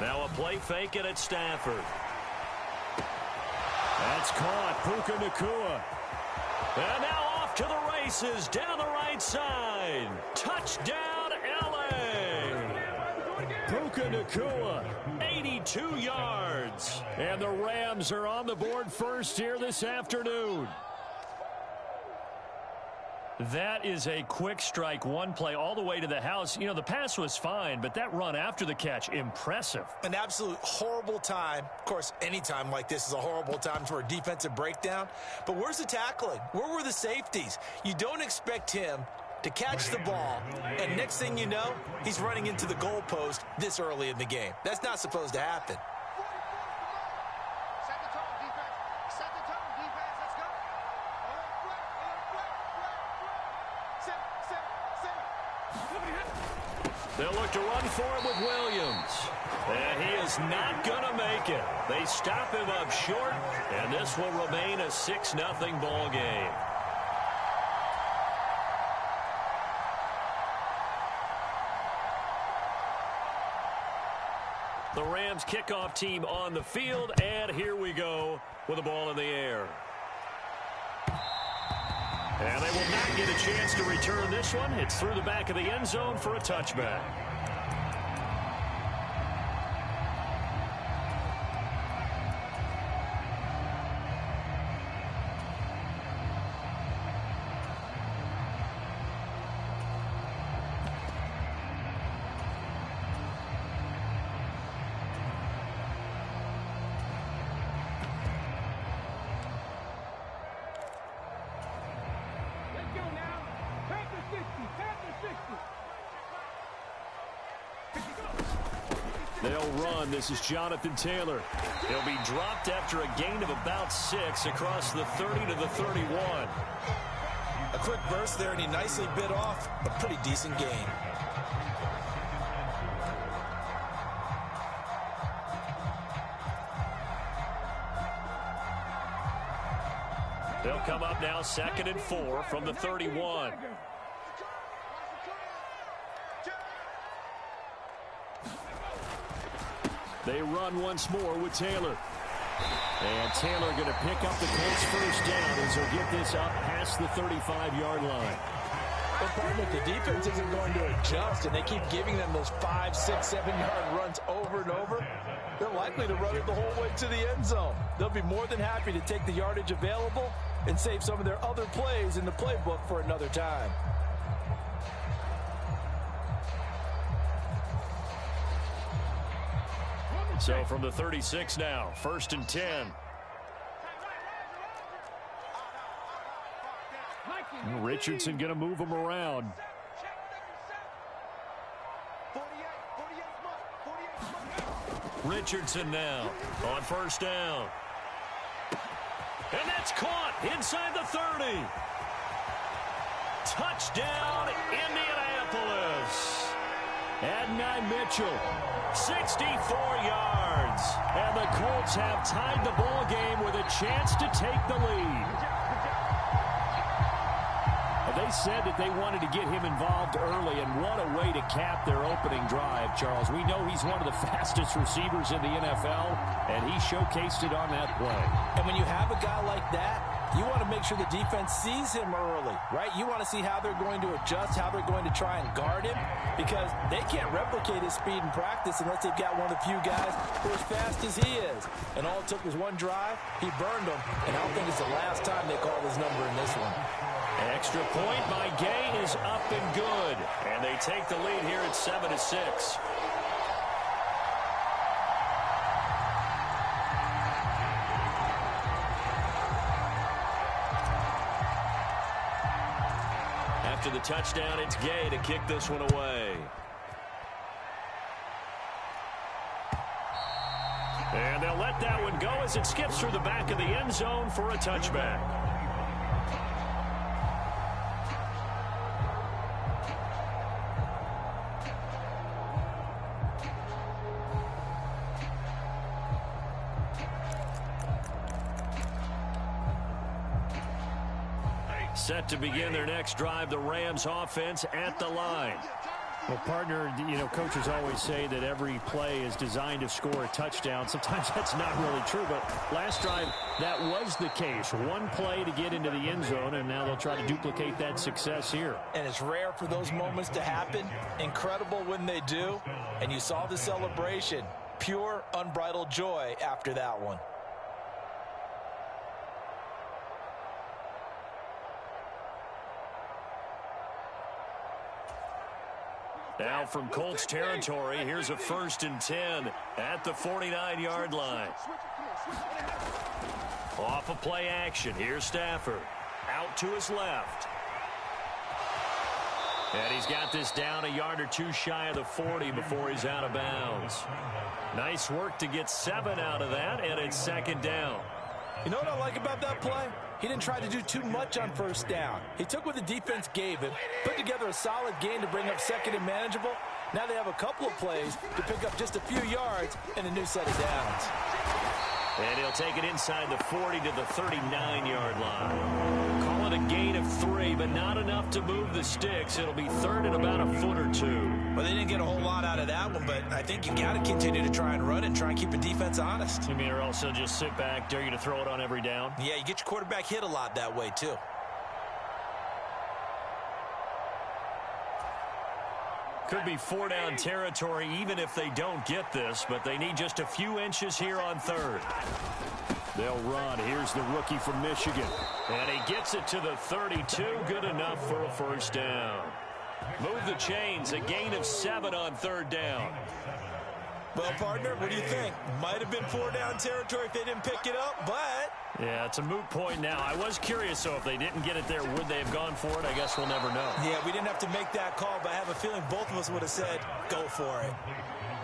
Now a play fake it at Stafford. That's caught. Puka Nacua. And now off to the races down the right side. Touchdown, L.A. Puka Nacua, 82 yards. And the Rams are on the board first here this afternoon. That is a quick strike, one play all the way to the house. You know, the pass was fine, but that run after the catch, impressive. An absolute horrible time. Of course, any time like this is a horrible time for a defensive breakdown. But where's the tackling? Where were the safeties? You don't expect him to catch the ball, and next thing you know, he's running into the goalpost this early in the game. That's not supposed to happen. They'll look to run for it with Williams. And he is not going to make it. They stop him up short, and this will remain a 6-0 ball game. The Rams kickoff team on the field, and here we go with the ball in the air. And they will not get a chance to return this one. It's through the back of the end zone for a touchback. They'll run. This is Jonathan Taylor. He'll be dropped after a gain of about 6 across the 30 to the 31. A quick burst there, and he nicely bit off a pretty decent gain. They'll come up now 2nd and 4 from the 31. They run once more with Taylor. And Taylor going to pick up the Colts first down as he'll get this up past the 35-yard line. The problem with the defense isn't going to adjust, and they keep giving them those 5, 6, 7-yard runs over and over. They're likely to run it the whole way to the end zone. They'll be more than happy to take the yardage available and save some of their other plays in the playbook for another time. So from the 36 now, 1st and 10. Richardson going to move him around. Richardson now on 1st down. And that's caught inside the 30. Touchdown, Indianapolis. Adonai Mitchell, 64 yards. And the Colts have tied the ball game with a chance to take the lead. They said that they wanted to get him involved early, and what a way to cap their opening drive, Charles. We know he's one of the fastest receivers in the NFL, and he showcased it on that play. And when you have a guy like that, you want to make sure the defense sees him early, right? You want to see how they're going to adjust, how they're going to try and guard him, because they can't replicate his speed in practice unless they've got one of the few guys who are as fast as he is. And all it took was one drive. He burned them, and I don't think it's the last time they call his number in this one. Extra point by Gay is up and good. And they take the lead here at 7-6. After the touchdown, it's Gay to kick this one away. And they'll let that one go as it skips through the back of the end zone for a touchback. Set to begin their next drive, the Rams offense at the line. Well, partner, you know, coaches always say that every play is designed to score a touchdown. Sometimes that's not really true, but last drive, that was the case. One play to get into the end zone, and now they'll try to duplicate that success here. And it's rare for those moments to happen. Incredible when they do. And you saw the celebration. Pure, unbridled joy after that one. Now from Colts territory, here's a 1st and 10 at the 49-yard line. Off of play action, here's Stafford. Out to his left. And he's got this down a yard or two shy of the 40 before he's out of bounds. Nice work to get 7 out of that, and it's 2nd down. You know what I like about that play? He didn't try to do too much on 1st down. He took what the defense gave him, put together a solid game to bring up 2nd and manageable. Now they have a couple of plays to pick up just a few yards and a new set of downs. And he'll take it inside the 40 to the 39-yard line. Call it a gain of 3, but not enough to move the sticks. It'll be 3rd and about a foot or 2. Well, they didn't get a whole lot out of that one, but I think you got to continue to try and run and try and keep the defense honest. You mean, or also just sit back, dare you to throw it on every down? Yeah, you get your quarterback hit a lot that way, too. Could be 4-down territory even if they don't get this, but they need just a few inches here on 3rd. They'll run. Here's the rookie from Michigan. And he gets it to the 32. Good enough for a 1st down. Move the chains. A gain of 7 on 3rd down. Well, partner, what do you think? Might have been 4-down territory if they didn't pick it up, but... Yeah, it's a moot point now. I was curious, so if they didn't get it there, would they have gone for it? I guess we'll never know. Yeah, we didn't have to make that call, but I have a feeling both of us would have said, go for it.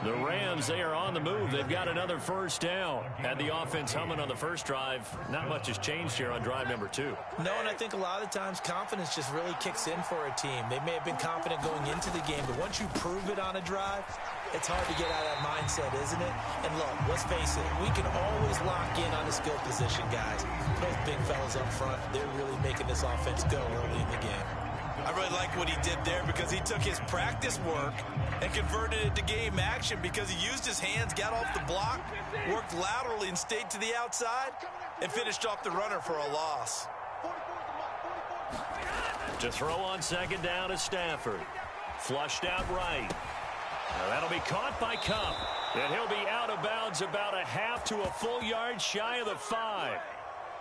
The Rams, they are on the move. They've got another 1st down. Had the offense humming on the 1st drive. Not much has changed here on drive number 2. No, and I think a lot of times confidence just really kicks in for a team. They may have been confident going into the game, but once you prove it on a drive, it's hard to get out of that mindset, isn't it? And look, let's face it, we can always lock in on a skill position, guys. Those big fellas up front, they're really making this offense go early in the game. I really like what he did there because he took his practice work and converted it to game action because he used his hands, got off the block, worked laterally and stayed to the outside, and finished off the runner for a loss. To throw on 2nd down is Stafford. Flushed out right. Now that'll be caught by Cup. And he'll be out of bounds about a half to a full yard shy of the 5.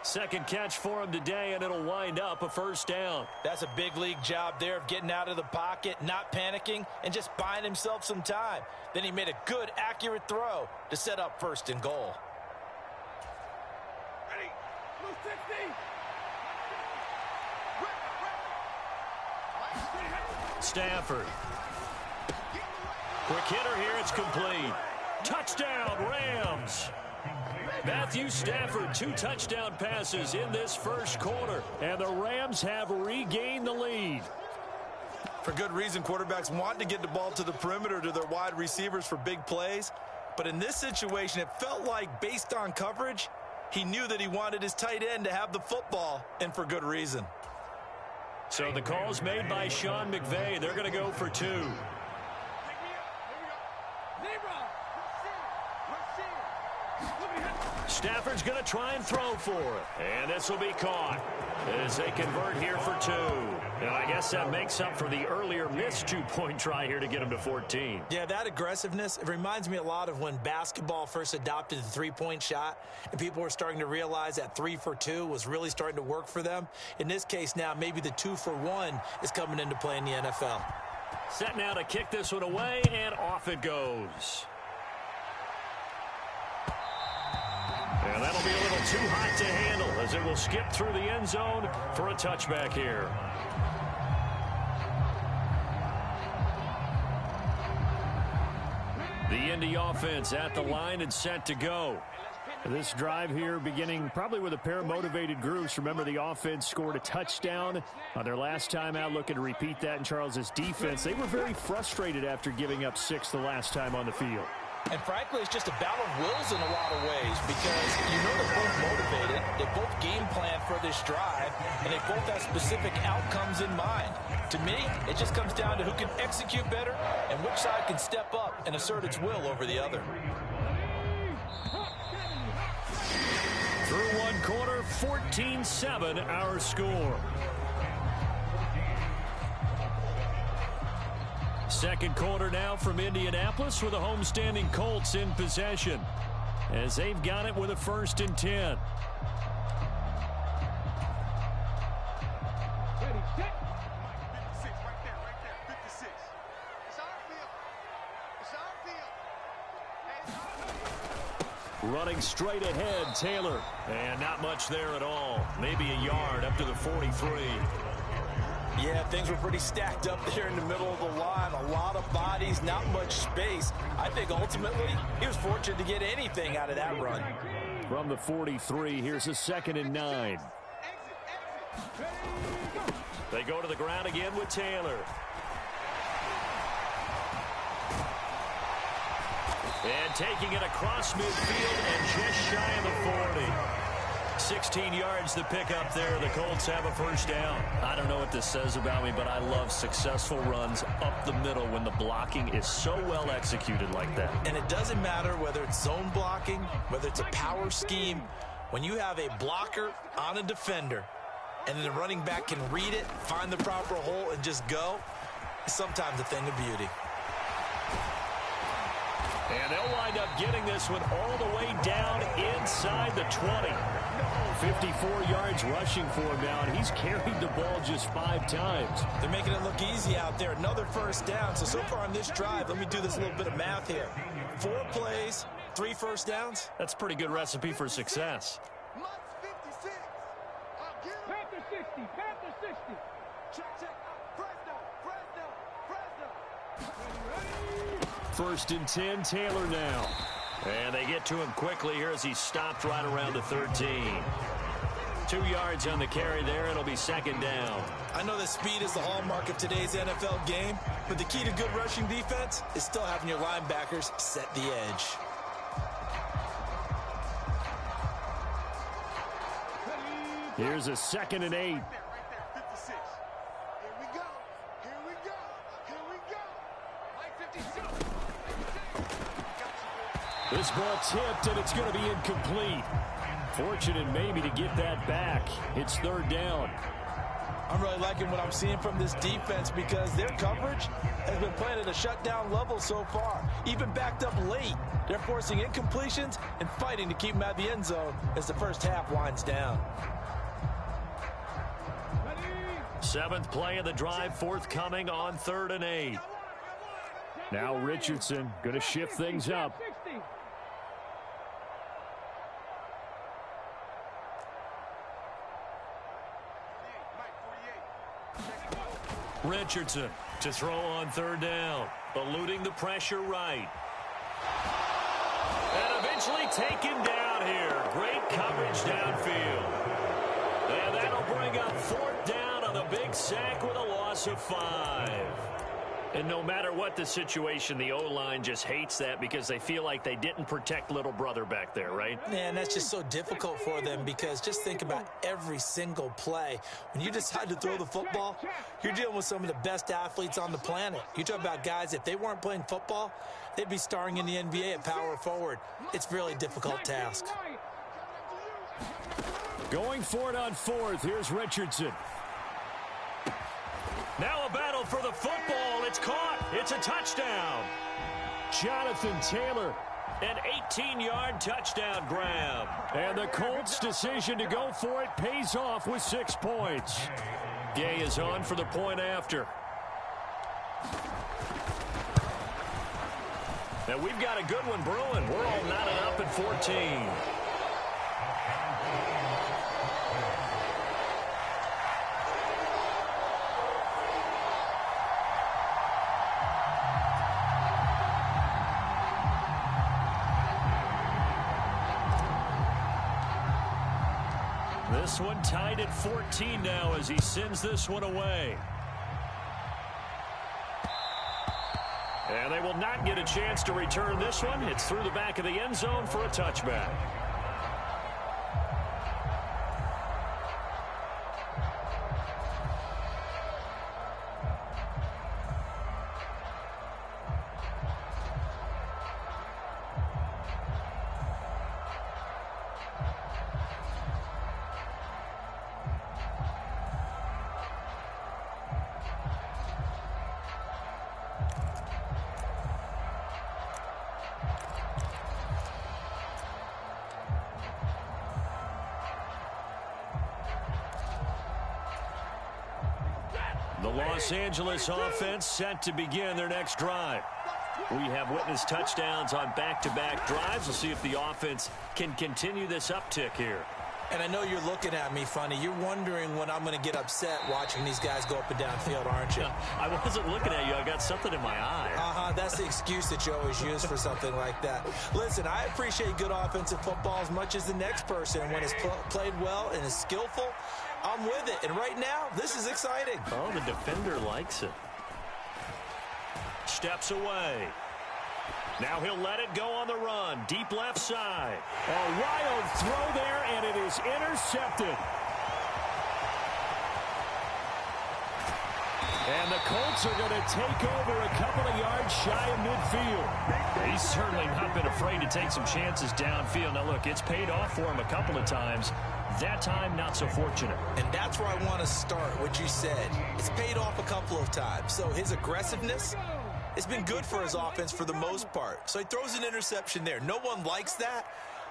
2nd catch for him today, and it'll wind up a 1st down. That's a big league job there of getting out of the pocket, not panicking, and just buying himself some time. Then he made a good, accurate throw to set up 1st and goal. Ready. Blue 60. Stafford. Quick hitter here, it's complete. Touchdown, Rams. Matthew Stafford, 2 touchdown passes in this 1st quarter, and the Rams have regained the lead. For good reason, quarterbacks want to get the ball to the perimeter to their wide receivers for big plays. But in this situation, it felt like, based on coverage, he knew that he wanted his tight end to have the football, and for good reason. So the call's made by Sean McVay. They're going to go for 2. Stafford's going to try and throw for it. And this will be caught as they convert here for 2. And I guess that makes up for the earlier missed 2-point try here to get him to 14. Yeah, that aggressiveness, it reminds me a lot of when basketball first adopted the 3-point shot, and people were starting to realize that 3 for 2 was really starting to work for them. In this case now, maybe the 2 for 1 is coming into play in the NFL. Set now to kick this one away, and off it goes. And that'll be a little too hot to handle as it will skip through the end zone for a touchback here. The Indy offense at the line and set to go. This drive here beginning probably with a pair of motivated groups. Remember, the offense scored a touchdown on their last time out. Looking to repeat that in Charles's defense. They were very frustrated after giving up 6 the last time on the field. And frankly, it's just a battle of wills in a lot of ways because you know they're both motivated, they both game plan for this drive, and they both have specific outcomes in mind. To me, it just comes down to who can execute better and which side can step up and assert its will over the other. Through one quarter, 14-7 our score. Second quarter now from Indianapolis with the homestanding Colts in possession as they've got it with a 1st and 10. Ready, set. 56, right there, 56. It's our field. It's our field. Running straight ahead, Taylor. And not much there at all. Maybe a yard up to the 43. Yeah, things were pretty stacked up there in the middle of the line. A lot of bodies, not much space. I think ultimately he was fortunate to get anything out of that run. From the 43, here's a 2nd and 9. They go to the ground again with Taylor. And taking it across midfield and just shy of the 40. 16 yards to pick up there. The Colts have a 1st down. I don't know what this says about me, but I love successful runs up the middle when the blocking is so well executed like that. And it doesn't matter whether it's zone blocking, whether it's a power scheme. When you have a blocker on a defender and then the running back can read it, find the proper hole, and just go, it's sometimes a thing of beauty. And they'll wind up getting this one all the way down inside the 20. 54 yards rushing for him now, and he's carried the ball just 5 times. They're making it look easy out there. Another 1st down. So far on this drive, let me do this little bit of math here. 4 plays, 3 1st downs. That's a pretty good recipe for success. Must 56. I'll get him. Panther 60. Panther 60. Check. Fresno. 1st and 10, Taylor now. And they get to him quickly here as he stopped right around the 13. 2 yards on the carry there. It'll be 2nd down. I know that speed is the hallmark of today's NFL game, but the key to good rushing defense is still having your linebackers set the edge. Here's a 2nd and 8. Right there, 56. Here we go. Mike 56. This ball tipped, and it's going to be incomplete. Fortunate maybe to get that back. It's 3rd down. I'm really liking what I'm seeing from this defense because their coverage has been playing at a shutdown level so far. Even backed up late, they're forcing incompletions and fighting to keep them out of the end zone as the 1st half winds down. 7th play of the drive, forthcoming on 3rd and 8. Now Richardson going to shift things up. Richardson to throw on 3rd down, eluding the pressure right. And eventually taken down here. Great coverage downfield. And that'll bring up 4th down on the big sack with a loss of 5. And no matter what the situation, the O-line just hates that because they feel like they didn't protect little brother back there, right? Man, that's just so difficult for them because just think about every single play. When you decide to throw the football, you're dealing with some of the best athletes on the planet. You talk about guys, if they weren't playing football, they'd be starring in the NBA at power forward. It's a really difficult task. Going for it on 4th. Here's Richardson. Now a battle for the football. It's caught. It's a touchdown. Jonathan Taylor, an 18-yard touchdown grab. And the Colts' decision to go for it pays off with 6 points. Gay is on for the point after. Now we've got a good one brewing. We're all knotted up at 14. This one tied at 14 now as he sends this one away. And they will not get a chance to return this one. It's through the back of the end zone for a touchback. The Los Angeles offense set to begin their next drive. We have witnessed touchdowns on back-to-back drives. We'll see if the offense can continue this uptick here. And I know you're looking at me funny. You're wondering when I'm going to get upset watching these guys go up and down field, aren't you? I wasn't looking at you. I got something in my eye. That's the excuse that you always use for something like that. Listen, I appreciate good offensive football as much as the next person. When it's played well and is skillful, I'm with it. And right now, this is exciting. Oh, the defender likes it. Steps away. Now he'll let it go on the run. Deep left side. A wild throw there, and it is intercepted. And the Colts are going to take over a couple of yards shy of midfield. He's certainly not been afraid to take some chances downfield. Now, look, it's paid off for him a couple of times. That time, not so fortunate. And that's where I want to start, what you said. It's paid off a couple of times. So his aggressiveness, it's been good for his offense for the most part. So he throws an interception there. No one likes that,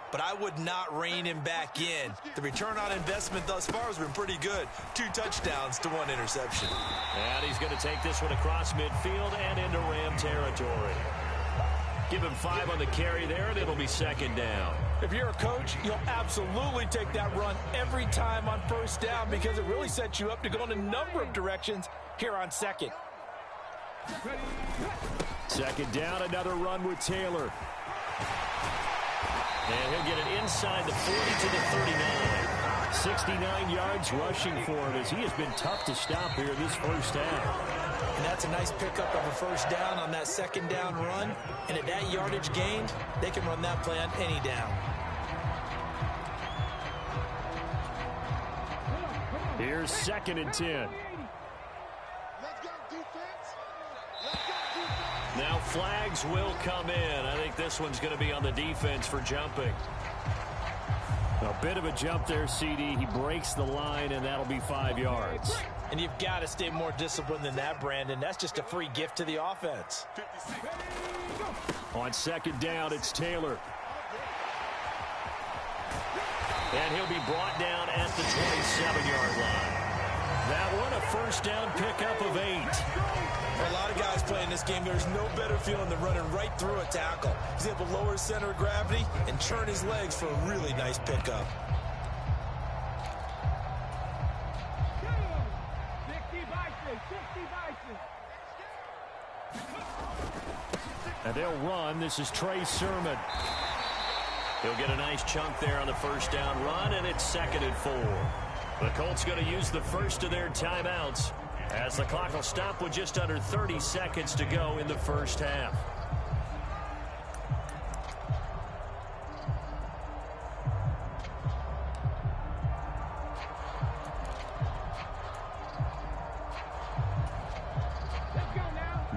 but I would not rein him back in. The return on investment thus far has been pretty good. 2 touchdowns to 1 interception. And he's going to take this one across midfield and into Ram territory. Give him 5 on the carry there, and it'll be second down. If you're a coach, you'll absolutely take that run every time on first down because it really sets you up to go in a number of directions here on second. Second down, another run with Taylor. And he'll get it inside the 40 to the 39. 69 yards rushing for him as he has been tough to stop here this first half. And that's a nice pickup of a first down on that second down run. And at that yardage gained, they can run that play on any down. Here's 2nd and 10. Now flags will come in. I think this one's going to be on the defense for jumping. A bit of a jump there, CD. He breaks the line, and that'll be 5 yards. And you've got to stay more disciplined than that, Brandon. That's just a free gift to the offense. On second down, it's Taylor. And he'll be brought down at the 27-yard line. That one, a first down pickup of 8. For a lot of guys playing this game, there's no better feeling than running right through a tackle. He's able to lower his center of gravity and turn his legs for a really nice pickup. And they'll run. This is Trey Sermon. He'll get a nice chunk there on the first down run, and it's 2nd and 4. The Colts going to use the first of their timeouts as the clock will stop with just under 30 seconds to go in the first half.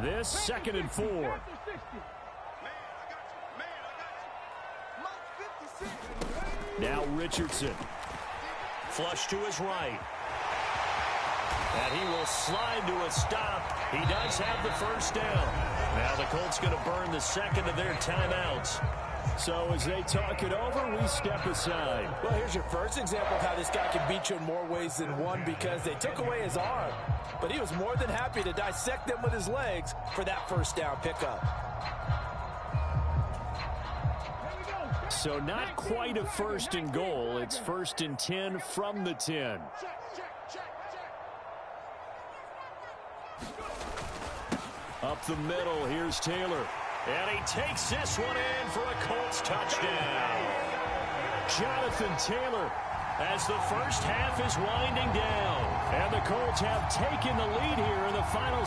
This 2nd and 4. Now Richardson. Flush to his right. And he will slide to a stop. He does have the first down. Now the Colts going to burn the second of their timeouts. So as they talk it over, we step aside. Well, here's your first example of how this guy can beat you in more ways than one because they took away his arm. But he was more than happy to dissect them with his legs for that first down pickup. So not quite a 1st and goal. It's 1st and 10 from the 10. Up the middle, here's Taylor. And he takes this one in for a Colts touchdown. Jonathan Taylor as the first half is winding down. And the Colts have taken the lead here in the final.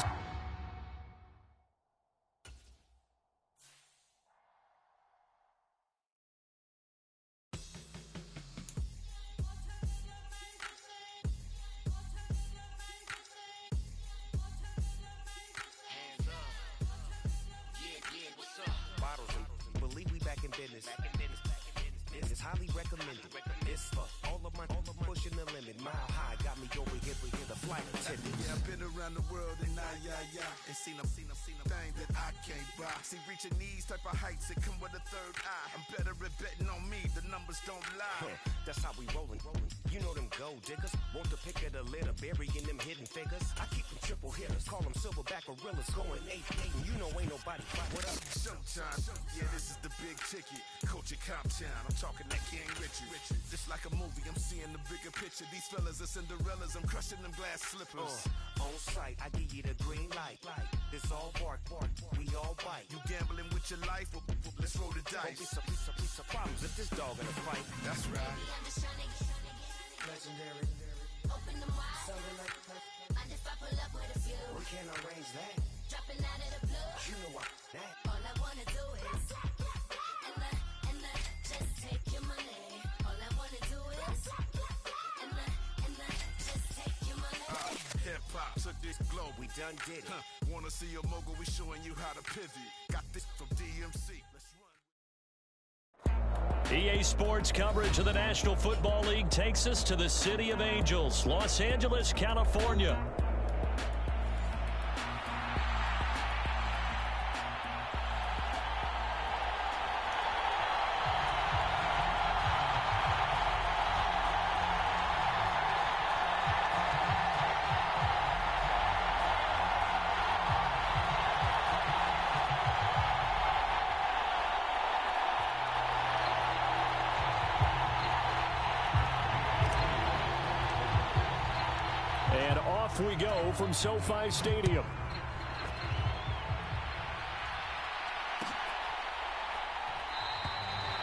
business. It's highly recommended. It's for all of my pushing the limit. Mile high got me over here the flight attendant. Yeah, I've been around the world and and seen them things that I can't buy. See, reaching these type of heights, it come with a third eye. I'm better at betting on me, the numbers don't lie. That's how we rollin'. You know them gold diggers, want the pick of the litter, burying them hidden figures. I keep them triple hitters, call them silverback gorillas, going 8-8, and you know ain't nobody fight. What up? Showtime, yeah, this is the big ticket. Culture Cop Town, I'm talking that King Richard. Just like a movie, I'm seeing the bigger picture. These fellas are Cinderellas, I'm crushing them glass slippers. On sight, I give you the green light. This all bark, we all bite. You gambling with your life? Well, let's roll the dice. Don't be some problems if this dog in a fight. That's right. Legendary. Open them wide. Sounding like Mind if I pull up with a few? we can't arrange that. Dropping out of the blue. You know what? That. All I wanna do is and just take your money. All I wanna do is and just take your money. Hip hop took this globe. We done did it. Wanna see a mogul? We showing you how to pivot. Got this from DMC. Let's run. EA Sports coverage of the National Football League takes us to the City of Angels, Los Angeles, California. And off we go from SoFi Stadium.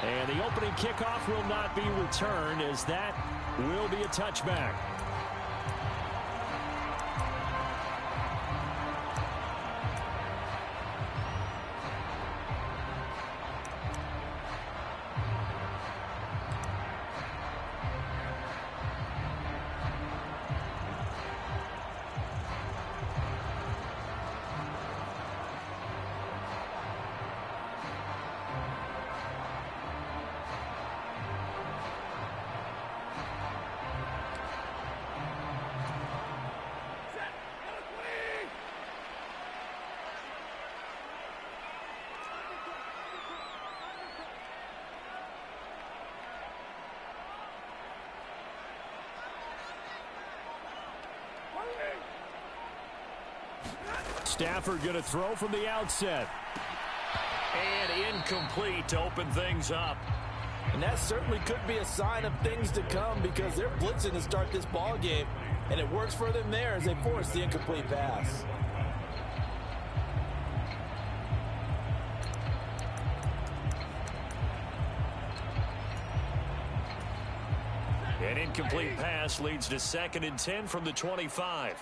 And the opening kickoff will not be returned, as that will be a touchback. Stafford going to throw from the outset. And incomplete to open things up. And that certainly could be a sign of things to come, because they're blitzing to start this ball game, and it works for them there as they force the incomplete pass. An incomplete pass leads to 2nd and 10 from the 25.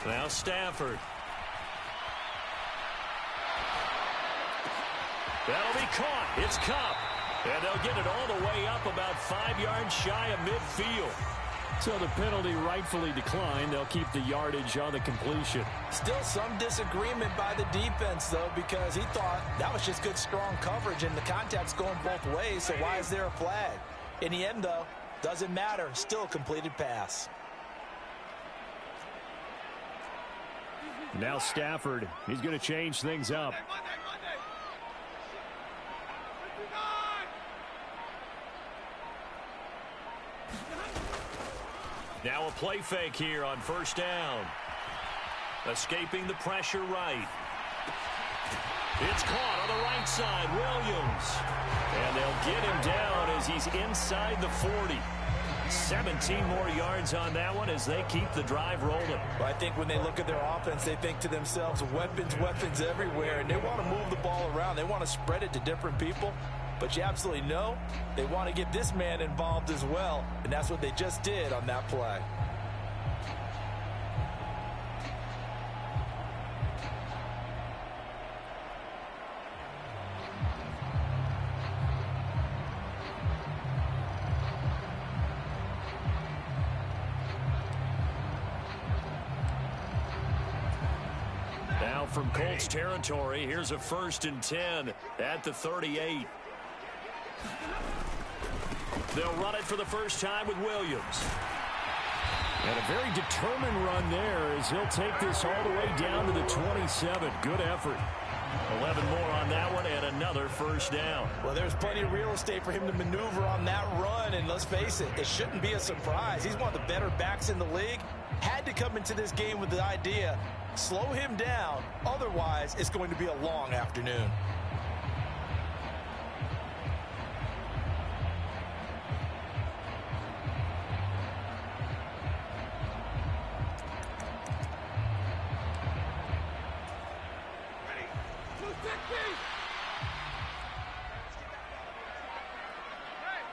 Now Stafford. That'll be caught. It's Cup. And they'll get it all the way up about 5 yards shy of midfield. So the penalty rightfully declined. They'll keep the yardage on the completion. Still some disagreement by the defense, though, because he thought that was just good, strong coverage, and the contact's going both ways, so why is there a flag? In the end, though, doesn't matter. Still a completed pass. Now Stafford, he's going to change things up. Now a play fake here on first down. Escaping the pressure right. It's caught on the right side, Williams. And they'll get him down as he's inside the 40. 17 more yards on that one as they keep the drive rolling. Well, I think when they look at their offense, they think to themselves, weapons everywhere, and they want to move the ball around. They want to spread it to different people. but you absolutely know they want to get this man involved as well, and that's what they just did on that play. Now from Colts territory, here's a 1st and 10 at the 38. They'll run it for the first time with Williams. And a very determined run there as he'll take this all the way down to the 27. Good effort. 11 more on that one and another 1st down. Well, there's plenty of real estate for him to maneuver on that run, and let's face it, it shouldn't be a surprise. He's one of the better backs in the league. Had to come into this game with the idea, slow him down, otherwise it's going to be a long afternoon.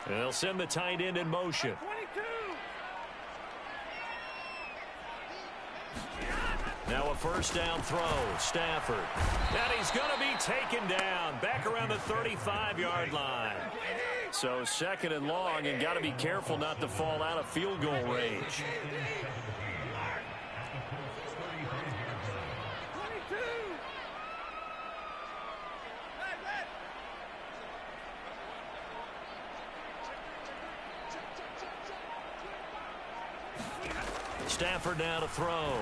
They'll send the tight end in motion. Now a 1st down throw. Stafford. And he's going to be taken down back around the 35-yard line. So 2nd and long, and got to be careful not to fall out of field goal range. Stafford now to throw.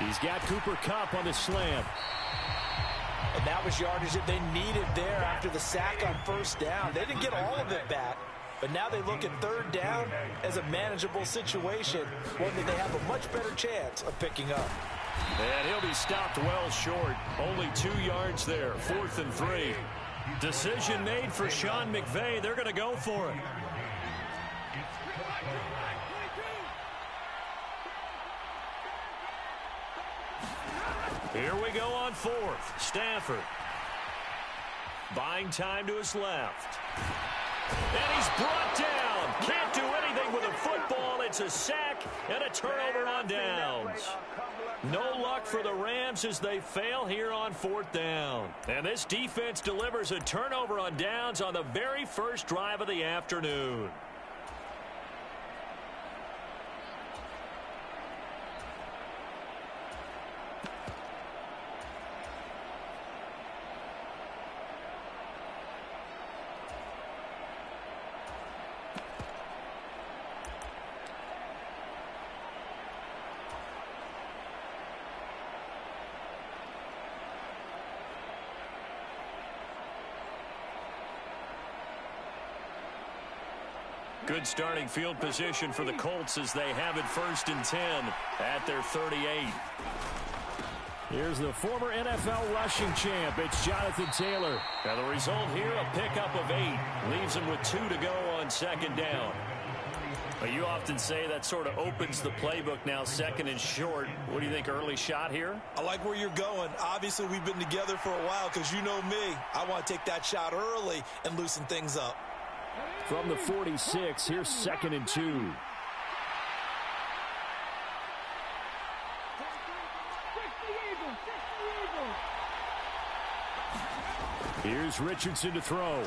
He's got Cooper Kupp on the slant. And that was yardage that they needed there after the sack on 1st down. They didn't get all of it back, but now they look at 3rd down as a manageable situation, one that they have a much better chance of picking up. And he'll be stopped well short. Only 2 yards there. 4th and 3. Decision made for Sean McVay. They're going to go for it. Here we go on 4th. Stafford. Buying time to his left. And he's brought down. Can't do anything with a football. It's a sack and a turnover on downs. No luck for the Rams as they fail here on 4th down. And this defense delivers a turnover on downs on the very first drive of the afternoon. Good starting field position for the Colts as they have it 1st and 10 at their 38. Here's the former NFL rushing champ. It's Jonathan Taylor. And the result here, a pickup of 8. Leaves him with 2 to go on 2nd down. Well, you often say that sort of opens the playbook now, 2nd and short. What do you think, early shot here? I like where you're going. Obviously, we've been together for a while because you know me. I want to take that shot early and loosen things up. From the 46, here's 2nd and 2. Here's Richardson to throw.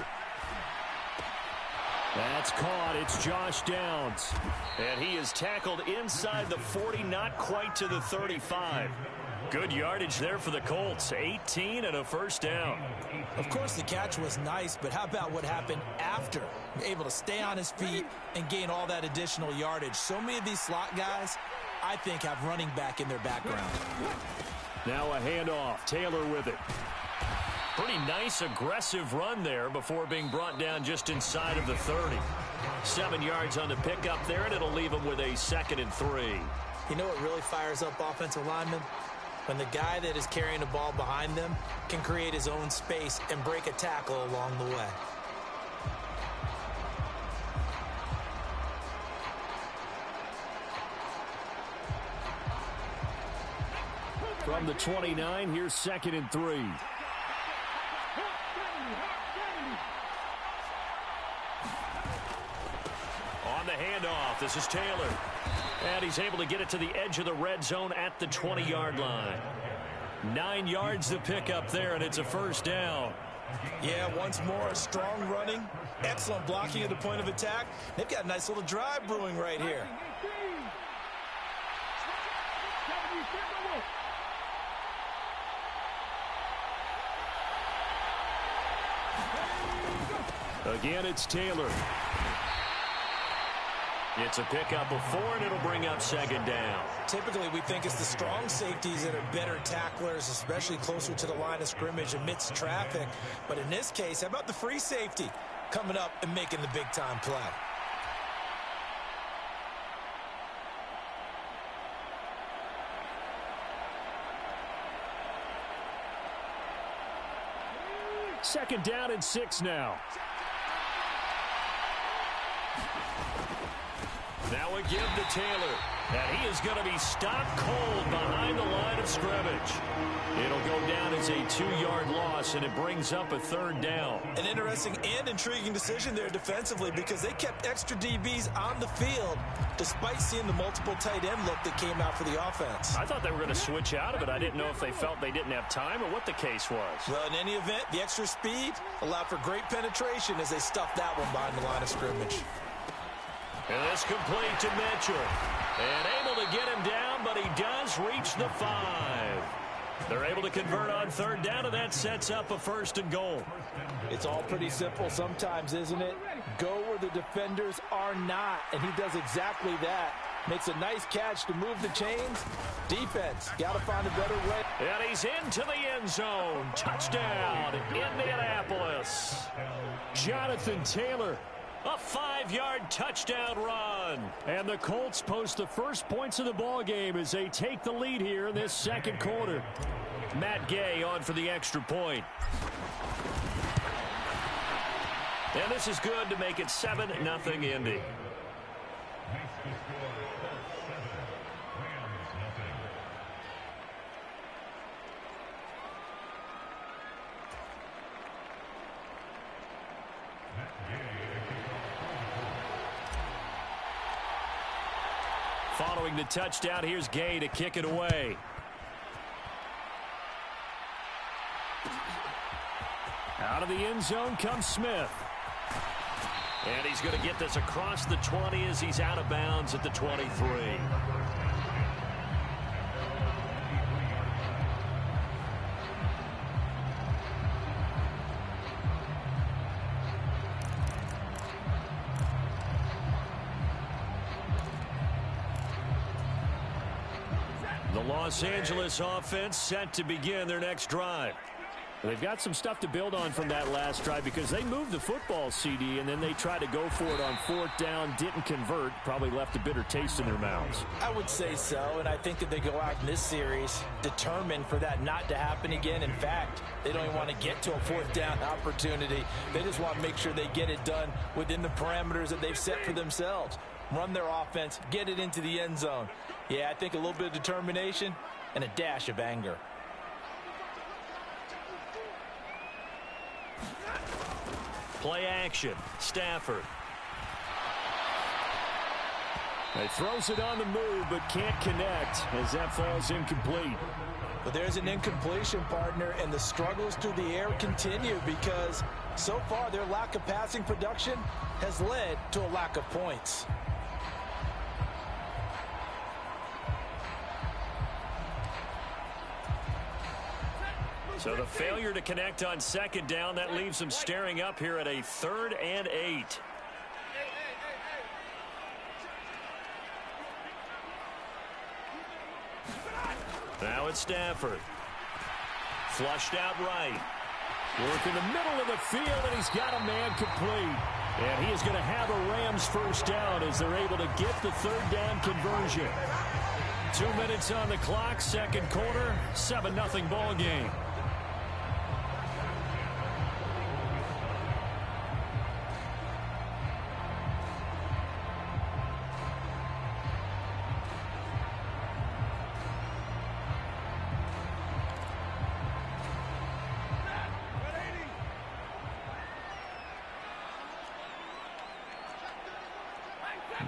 That's caught. It's Josh Downs. And he is tackled inside the 40, not quite to the 35. Good yardage there for the Colts. 18 and a 1st down. Of course, the catch was nice, but how about what happened after? Able to stay on his feet and gain all that additional yardage. So many of these slot guys, I think, have running back in their background. Now a handoff. Taylor with it. Pretty nice, aggressive run there before being brought down just inside of the 30. 7 yards on the pickup there, and it'll leave him with a 2nd and 3. You know what really fires up offensive linemen? When the guy that is carrying the ball behind them can create his own space and break a tackle along the way. From the 29, here's 2nd and 3. On the handoff, this is Taylor. And he's able to get it to the edge of the red zone at the 20-yard line. 9 yards to pick up there, and it's a first down. Yeah, once more, strong running, excellent blocking at the point of attack. They've got a nice little drive brewing right here. Again, it's Taylor. It's a pickup of 4, and it'll bring up second down. Typically, we think it's the strong safeties that are better tacklers, especially closer to the line of scrimmage amidst traffic. But in this case, how about the free safety coming up and making the big-time play? Second down and 6 now. Now a give to Taylor. And he is going to be stopped cold behind the line of scrimmage. It'll go down as a 2-yard loss, and it brings up a third down. An interesting and intriguing decision there defensively because they kept extra DBs on the field despite seeing the multiple tight end look that came out for the offense. I thought they were going to switch out of it. I didn't know if they felt they didn't have time or what the case was. Well, in any event, the extra speed allowed for great penetration as they stuffed that one behind the line of scrimmage. And this complete to Mitchell. And able to get him down, but he does reach the 5. They're able to convert on third down, and that sets up a first and goal. It's all pretty simple sometimes, isn't it? Go where the defenders are not, and he does exactly that. Makes a nice catch to move the chains. Defense, got to find a better way. And he's into the end zone. Touchdown, Indianapolis. Jonathan Taylor. A 5-yard touchdown run. And the Colts post the first points of the ball game as they take the lead here in this second quarter. Matt Gay on for the extra point. And this is good to make it 7-0 Indy. Following the touchdown, here's Gay to kick it away. Out of the end zone comes Smith. And he's going to get this across the 20 as he's out of bounds at the 23. The Los Angeles offense set to begin their next drive. They've got some stuff to build on from that last drive because they moved the football, CD, and then they tried to go for it on fourth down, didn't convert, probably left a bitter taste in their mouths. I would say so, and I think that they go out in this series determined for that not to happen again. In fact, they don't even want to get to a fourth down opportunity. They just want to make sure they get it done within the parameters that they've set for themselves. Run their offense, get it into the end zone. Yeah, I think a little bit of determination and a dash of anger. Play action. Stafford. He throws it on the move, but can't connect as that falls incomplete. But there's an incompletion, partner, and the struggles through the air continue because so far their lack of passing production has led to a lack of points. So the failure to connect on second down, that leaves them staring up here at a 3rd and 8. Now it's Stafford. Flushed out right. Work in the middle of the field, and he's got a man complete. And he is going to have a Rams first down as they're able to get the 3rd down conversion. 2 minutes on the clock, second quarter, 7-0 ball game.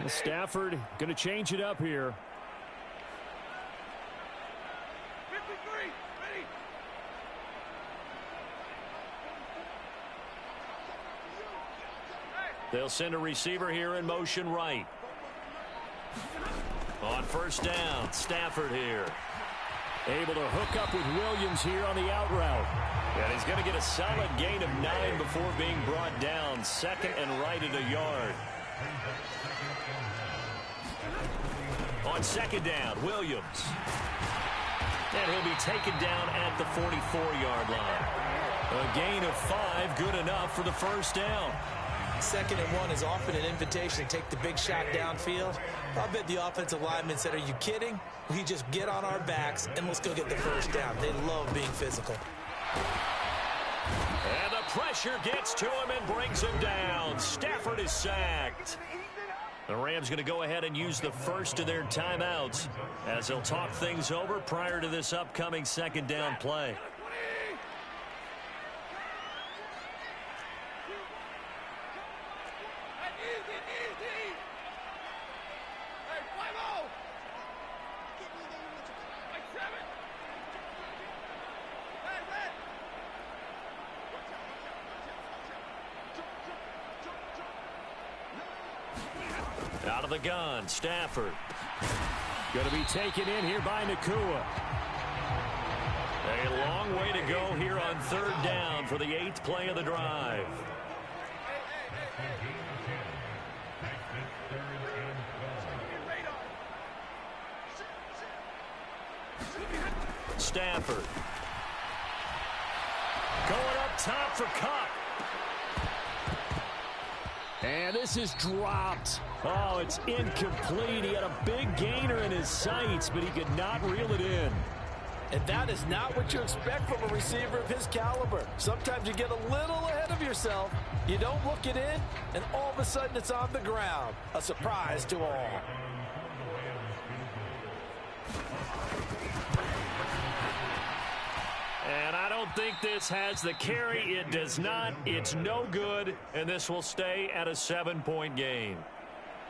Stafford going to change it up here. They'll send a receiver here in motion right. On first down, Stafford here. Able to hook up with Williams here on the out route. And he's going to get a solid gain of 9 before being brought down. Second and right at a yard. On second down, Williams. And he'll be taken down at the 44-yard line. A gain of 5, good enough for the first down. Second and 1 is often an invitation to take the big shot downfield. I bet the offensive lineman said, are you kidding? We just get on our backs and let's go get the first down. They love being physical. And the pressure gets to him and brings him down. Stafford is sacked. The Rams going to go ahead and use the first of their timeouts as they'll talk things over prior to this upcoming second down play. Out of the gun, Stafford. Going to be taken in here by Nakua. A long way to go here on third down for the 8th play of the drive. Stafford. Going up top for Cup. And this is dropped. Oh, it's incomplete. He had a big gainer in his sights, but he could not reel it in. And that is not what you expect from a receiver of his caliber. Sometimes you get a little ahead of yourself. You don't look it in, and all of a sudden it's on the ground. A surprise to all. And I don't think this has the carry. It does not. It's no good, and this will stay at a 7-point game.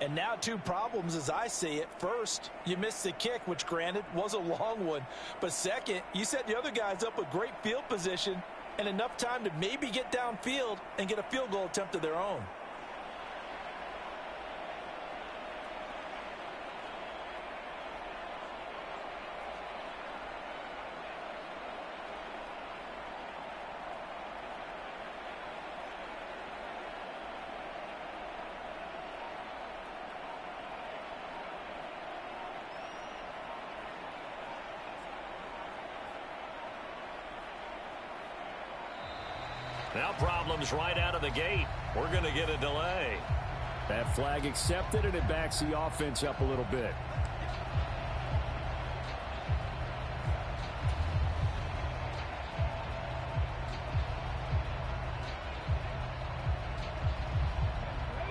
And now 2 problems as I see it. First, you missed the kick, which granted was a long one. But second, you set the other guys up with great field position and enough time to maybe get downfield and get a field goal attempt of their own. Now problems right out of the gate. We're going to get a delay. That flag accepted, and it backs the offense up a little bit.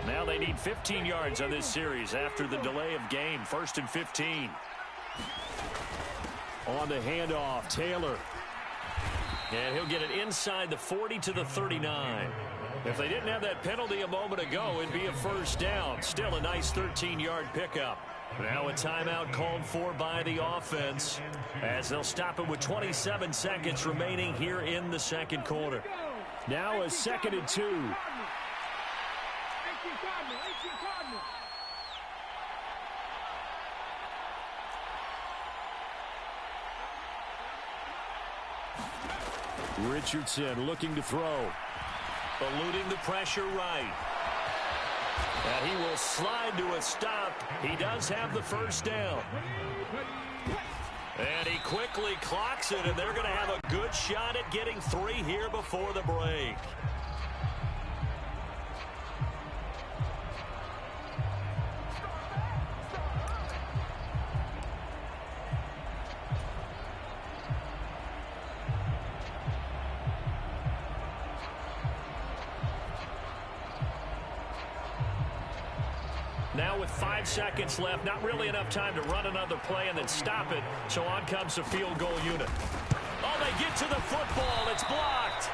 Now they need 15 yards on this series after the delay of game. 1st and 15. On the handoff, Taylor. And he'll get it inside the 40 to the 39. If they didn't have that penalty a moment ago, it'd be a first down. Still a nice 13-yard pickup. Now a timeout called for by the offense as they'll stop it with 27 seconds remaining here in the second quarter. Now a 2nd and 2. Richardson looking to throw. Eluding the pressure right. And he will slide to a stop. He does have the first down. And he quickly clocks it, and they're going to have a good shot at getting 3 here before the break. Now with 5 seconds left, not really enough time to run another play and then stop it. So on comes the field goal unit. Oh, they get to the football. It's blocked.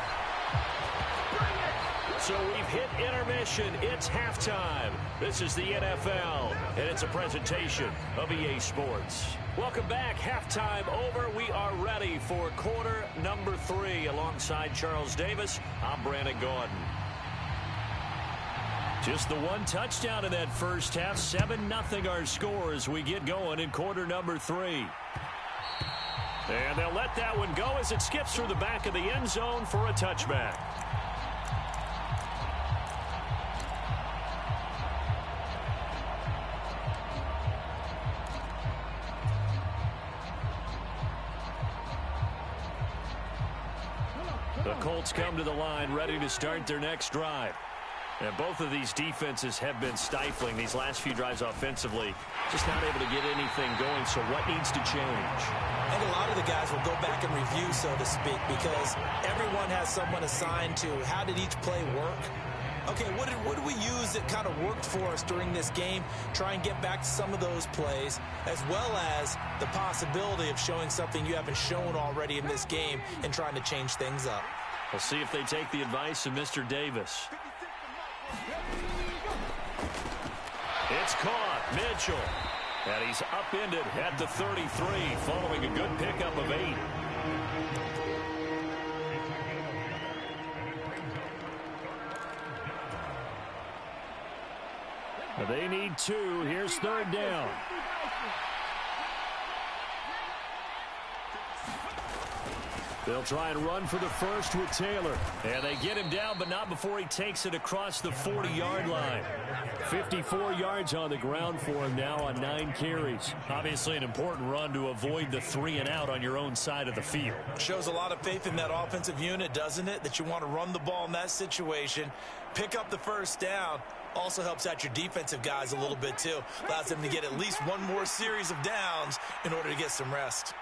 So we've hit intermission. It's halftime. This is the NFL, and it's a presentation of EA Sports. Welcome back. Halftime over. We are ready for quarter number 3. Alongside Charles Davis, I'm Brandon Gordon. Just the one touchdown in that first half. 7-0 our score as we get going in quarter number 3. And they'll let that one go as it skips through the back of the end zone for a touchback. The Colts come to the line ready to start their next drive. And both of these defenses have been stifling these last few drives offensively. Just not able to get anything going, so what needs to change? I think a lot of the guys will go back and review, so to speak, because everyone has someone assigned to how did each play work. Okay, what did we use that kind of worked for us during this game? Try and get back to some of those plays, as well as the possibility of showing something you haven't shown already in this game and trying to change things up. We'll see if they take the advice of Mr. Davis. It's caught. Mitchell. And he's upended at the 33 following a good pickup of 8. They need 2. Here's third down. They'll try and run for the first with Taylor. And they get him down, but not before he takes it across the 40-yard line. 54 yards on the ground for him now on 9 carries. Obviously an important run to avoid the 3 and out on your own side of the field. Shows a lot of faith in that offensive unit, doesn't it? That you want to run the ball in that situation. Pick up the first down. Also helps out your defensive guys a little bit, too. Allows them to get at least one more series of downs in order to get some rest.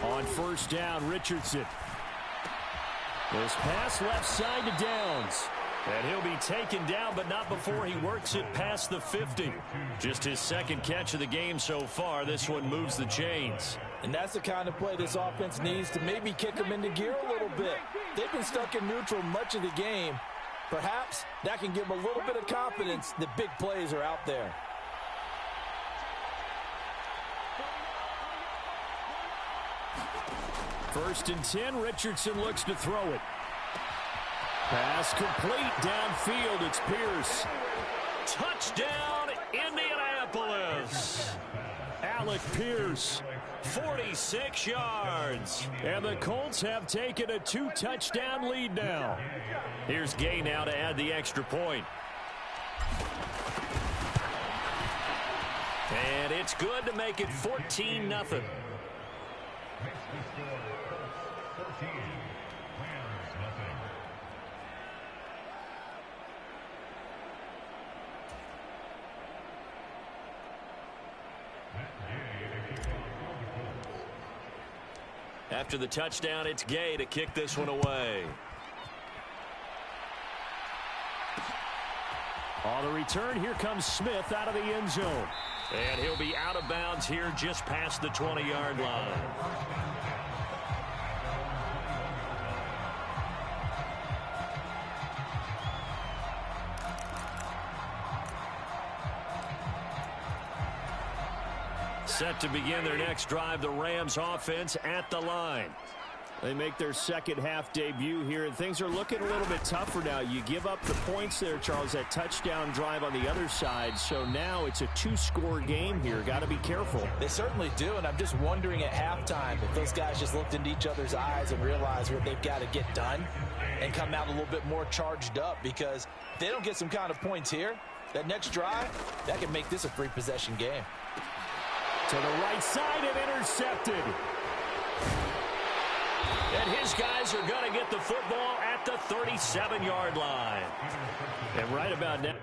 On first down, Richardson. This pass left side to Downs. And he'll be taken down, but not before he works it past the 50. Just his second catch of the game so far. This one moves the chains. And that's the kind of play this offense needs to maybe kick them into gear a little bit. They've been stuck in neutral much of the game. Perhaps that can give them a little bit of confidence that big plays are out there. First and 10, Richardson looks to throw it. Pass complete downfield. It's Pierce. Touchdown, Indianapolis. Alec Pierce, 46 yards. And the Colts have taken a 2-touchdown lead now. Here's Gay now to add the extra point. And it's good to make it 14-0. After the touchdown, it's Gay to kick this one away. On the return, here comes Smith out of the end zone. And he'll be out of bounds here just past the 20-yard line. Set to begin their next drive, the Rams offense at the line. They make their second half debut here, and things are looking a little bit tougher now. You give up the points there, Charles, that touchdown drive on the other side. So now it's a 2-score game here. Got to be careful. They certainly do, and I'm just wondering at halftime if those guys just looked into each other's eyes and realized what they've got to get done and come out a little bit more charged up, because if they don't get some kind of points here, that next drive, that can make this a 3-possession game. To the right side and intercepted. And his guys are going to get the football at the 37-yard line. And right about now.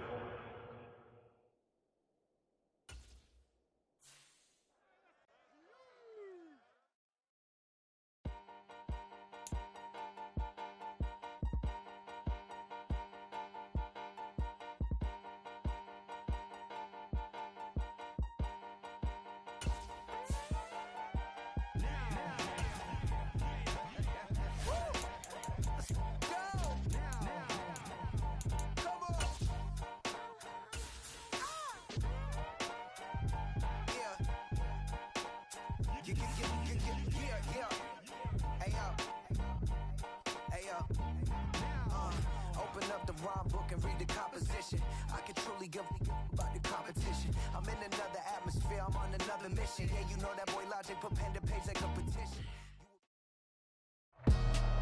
I'm on another mission. Yeah, you know that boy Logic put pen to page like a petition.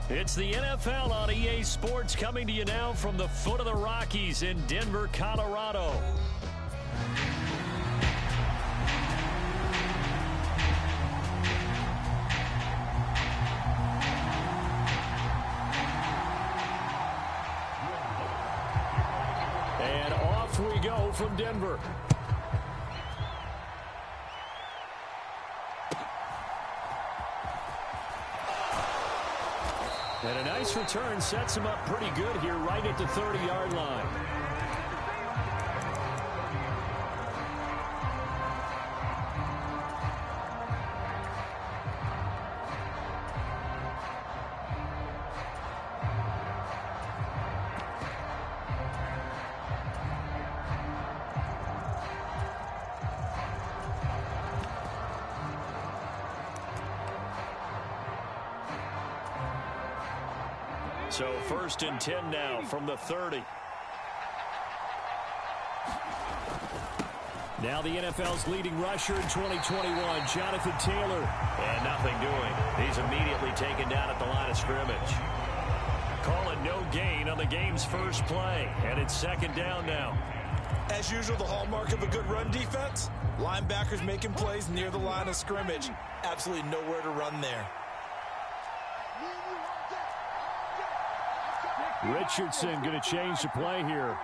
It's the NFL on EA Sports, coming to you now from the foot of the Rockies in Denver, Colorado. And off we go from Denver. And a nice return sets him up pretty good here right at the 30-yard line. So 1st and 10 now from the 30. Now the NFL's leading rusher in 2021, Jonathan Taylor. And nothing doing. He's immediately taken down at the line of scrimmage. Calling no gain on the game's first play. And it's 2nd down now. As usual, the hallmark of a good run defense, linebackers making plays near the line of scrimmage. Absolutely nowhere to run there. Richardson going to change the play here.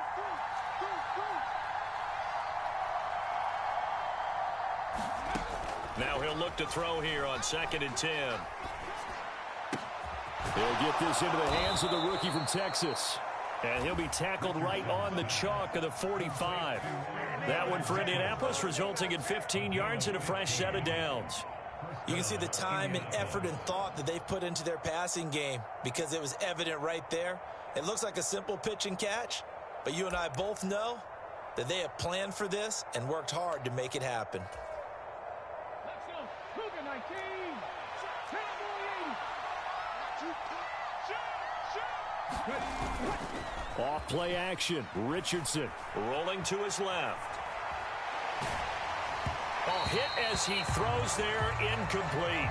Now he'll look to throw here on 2nd and 10. He'll get this into the hands of the rookie from Texas. And he'll be tackled right on the chalk of the 45. That one for Indianapolis, resulting in 15 yards and a fresh set of downs. You can see the time and effort and thought that they've put into their passing game because it was evident right there. It looks like a simple pitch and catch, but you and I both know that they have planned for this and worked hard to make it happen. Let's go. Cougar 19. Off play action. Richardson rolling to his left. Ball hit as he throws there, incomplete.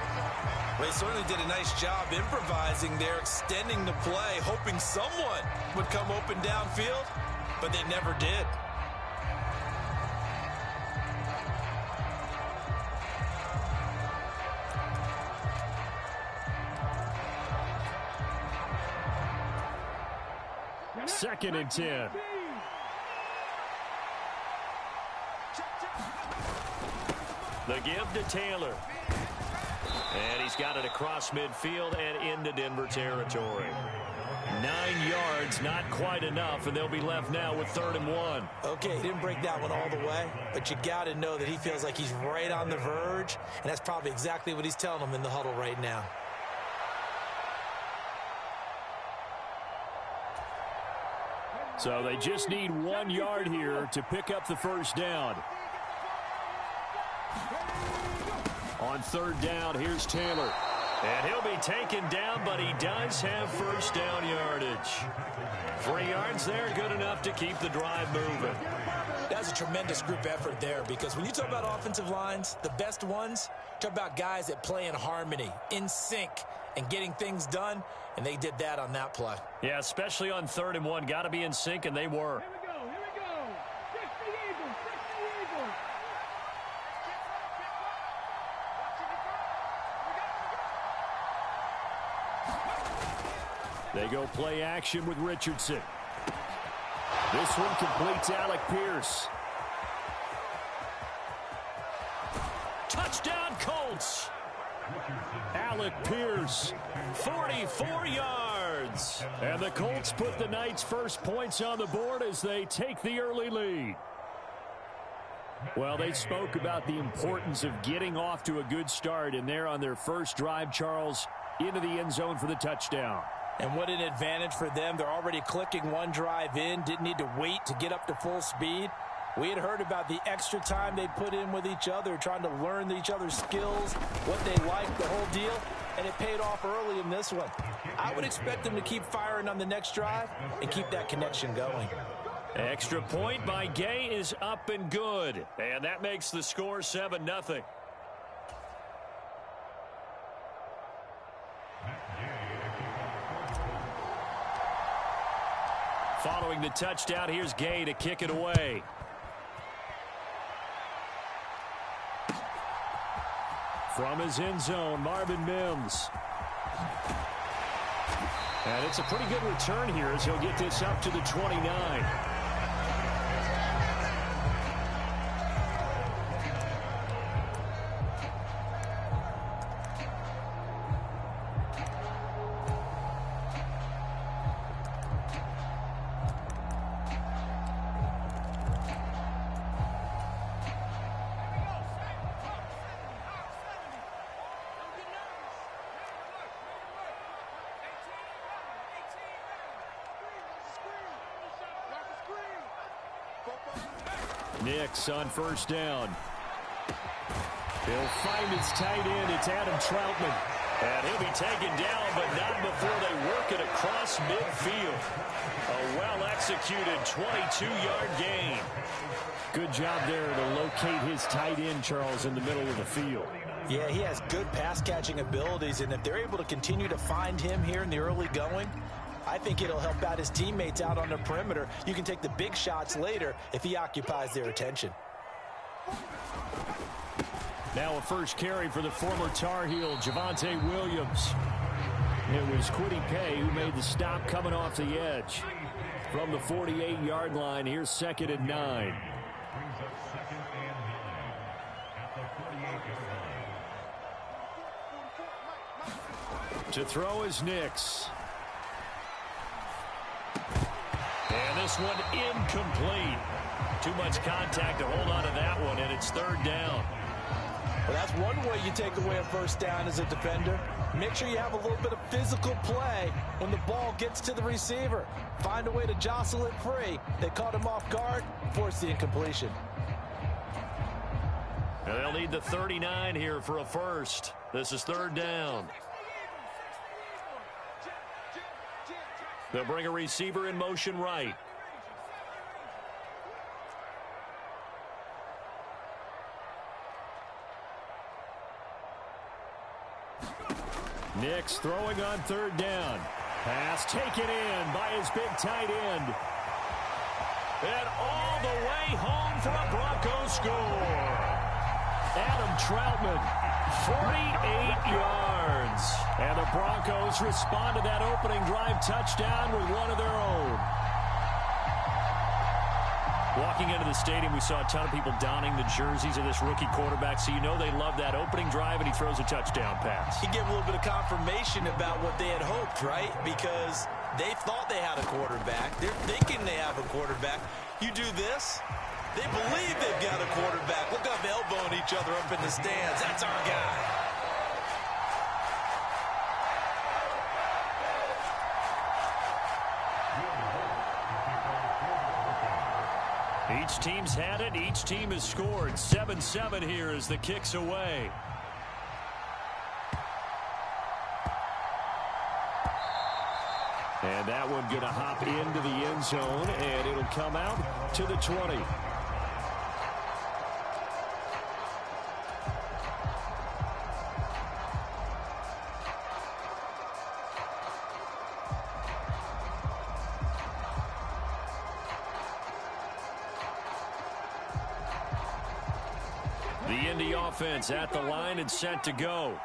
Well, he certainly did a nice job improvising there, extending the play, hoping someone would come open downfield, but they never did. Second and 10. The give to Taylor. And he's got it across midfield and into Denver territory. 9 yards, not quite enough, and they'll be left now with 3rd and 1. Okay, he didn't break that one all the way, but you got to know that he feels like he's right on the verge, and that's probably exactly what he's telling them in the huddle right now. So they just need 1 yard here to pick up the first down. On 3rd down, here's Taylor. And he'll be taken down, but he does have first down yardage. 3 yards there, good enough to keep the drive moving. That's a tremendous group effort there, because when you talk about offensive lines, the best ones, talk about guys that play in harmony, in sync, and getting things done, and they did that on that play. Yeah, especially on 3rd and 1. Got to be in sync, and they were. Here we go. 60 Eagles, 60 Eagles. They go play action with Richardson. This one completes Alec Pierce. Touchdown Colts. Alec Pierce, 44 yards. And the Colts put the night's first points on the board as they take the early lead. Well, they spoke about the importance of getting off to a good start, and they're on their first drive, Charles, into the end zone for the touchdown. And what an advantage for them. They're already clicking one drive in, didn't need to wait to get up to full speed. We had heard about the extra time they put in with each other, trying to learn each other's skills, what they liked, the whole deal, and it paid off early in this one. I would expect them to keep firing on the next drive and keep that connection going. Extra point by Gay is up and good. And that makes the score 7-0. Following the touchdown, here's Gay to kick it away. From his end zone, Marvin Mims. And it's a pretty good return here as he'll get this up to the 29. Nix on first down. He'll find his tight end. It's Adam Troutman. And he'll be taken down, but not before they work it across midfield. A well-executed 22-yard gain. Good job there to locate his tight end, Charles, in the middle of the field. Yeah, he has good pass-catching abilities, and if they're able to continue to find him here in the early going, I think it'll help out his teammates out on the perimeter. You can take the big shots later if he occupies their attention. Now a first carry for the former Tar Heel, Javonte Williams. It was Kwity Paye who made the stop coming off the edge. From the 48-yard line, here's 2nd and 9. To throw is Nix. And this one incomplete. Too much contact to hold on to that one, and it's 3rd down. Well, that's one way you take away a first down as a defender. Make sure you have a little bit of physical play when the ball gets to the receiver. Find a way to jostle it free. They caught him off guard, forced the incompletion. And they'll need the 39 here for a first. This is 3rd down. They'll bring a receiver in motion right. Nix throwing on 3rd down. Pass taken in by his big tight end. And all the way home for a Broncos score. Adam Troutman, 48 yards. And the Broncos respond to that opening drive touchdown with one of their own. Walking into the stadium, we saw a ton of people donning the jerseys of this rookie quarterback, so you know they love that opening drive, and he throws a touchdown pass. He gave a little bit of confirmation about what they had hoped, right? Because they thought they had a quarterback. They're thinking they have a quarterback. You do this, they believe they've got a quarterback. Look up, elbowing each other up in the stands. That's our guy. Each team's had it. Each team has scored. 7-7 here as the kick's away. And that one going to hop into the end zone, and it'll come out to the 20. The Indy offense at the line and set to go.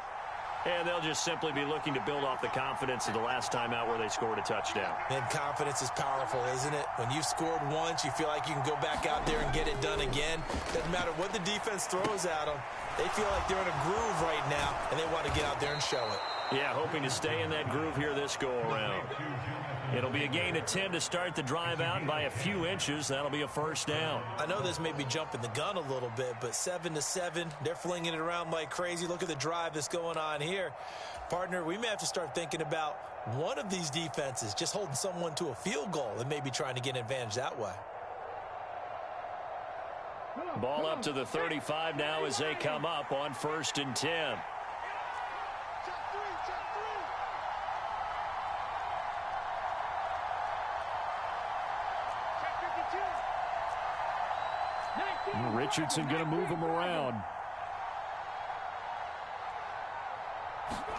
And they'll just simply be looking to build off the confidence of the last time out where they scored a touchdown. And confidence is powerful, isn't it? When you've scored once, you feel like you can go back out there and get it done again. Doesn't matter what the defense throws at them. They feel like they're in a groove right now, and they want to get out there and show it. Yeah, hoping to stay in that groove here this go-around. It'll be a gain of 10 to start the drive out, and by a few inches, that'll be a first down. I know this may be jumping the gun a little bit, but 7-7, they're flinging it around like crazy. Look at the drive that's going on here. Partner, we may have to start thinking about one of these defenses just holding someone to a field goal and maybe trying to get an advantage that way. Ball up to the 35 now as they come up on 1st and 10. Richardson going to move him around.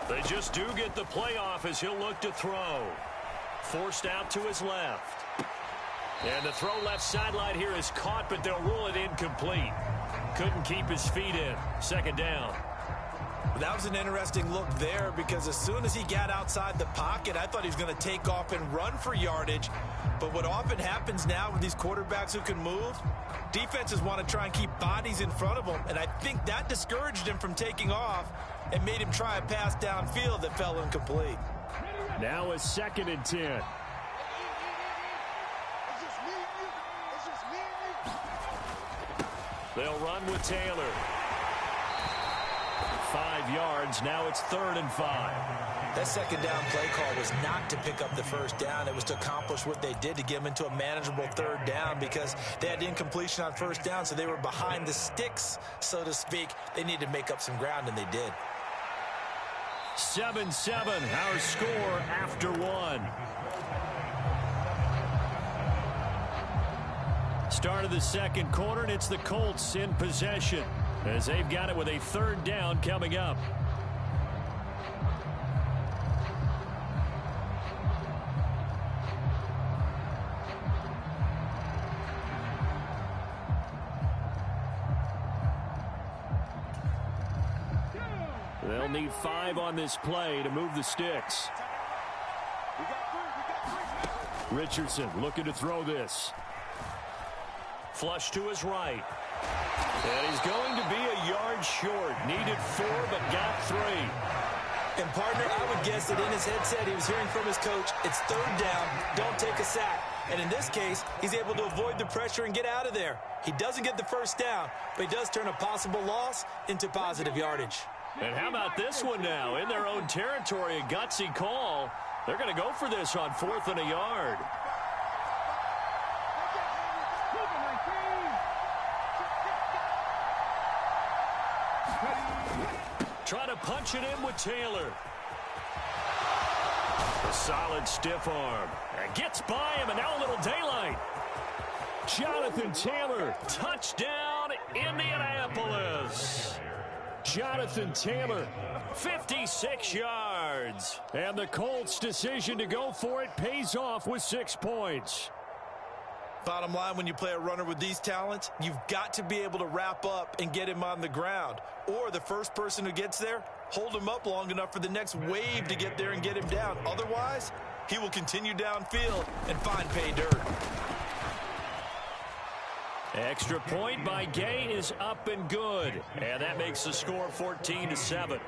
They just do get the playoff as he'll look to throw. Forced out to his left. And the throw left sideline here is caught, but they'll rule it incomplete. Couldn't keep his feet in. Second down. That was an interesting look there because as soon as he got outside the pocket, I thought he was going to take off and run for yardage. But what often happens now with these quarterbacks who can move, defenses want to try and keep bodies in front of them, and I think that discouraged him from taking off and made him try a pass downfield that fell incomplete. Now a 2nd and 10. They'll run with Taylor. 5 yards. Now it's 3rd and 5. That second down play call was not to pick up the first down. It was to accomplish what they did to get them into a manageable 3rd down because they had incompletion on 1st down, so they were behind the sticks, so to speak. They needed to make up some ground, and they did. 7-7, our score after 1. Start of the second quarter, and it's the Colts in possession as they've got it with a 3rd down coming up. They'll need 5 on this play to move the sticks. Richardson looking to throw this. Flush to his right. And he's going to be a yard short. Needed 4, but got 3. And, partner, I would guess that in his headset he was hearing from his coach, it's 3rd down, don't take a sack. And in this case, he's able to avoid the pressure and get out of there. He doesn't get the first down, but he does turn a possible loss into positive yardage. And how about this one now? In their own territory, a gutsy call. They're going to go for this on 4th and a yard. Try to punch it in with Taylor. A solid stiff arm. And gets by him, and now a little daylight. Jonathan Taylor, touchdown, Indianapolis. Jonathan Taylor, 56 yards. And the Colts' decision to go for it pays off with 6 points. Bottom line, when you play a runner with these talents, you've got to be able to wrap up and get him on the ground. Or the first person who gets there, hold him up long enough for the next wave to get there and get him down. Otherwise, he will continue downfield and find pay dirt. Extra point by Gay is up and good. And that makes the score 14-7.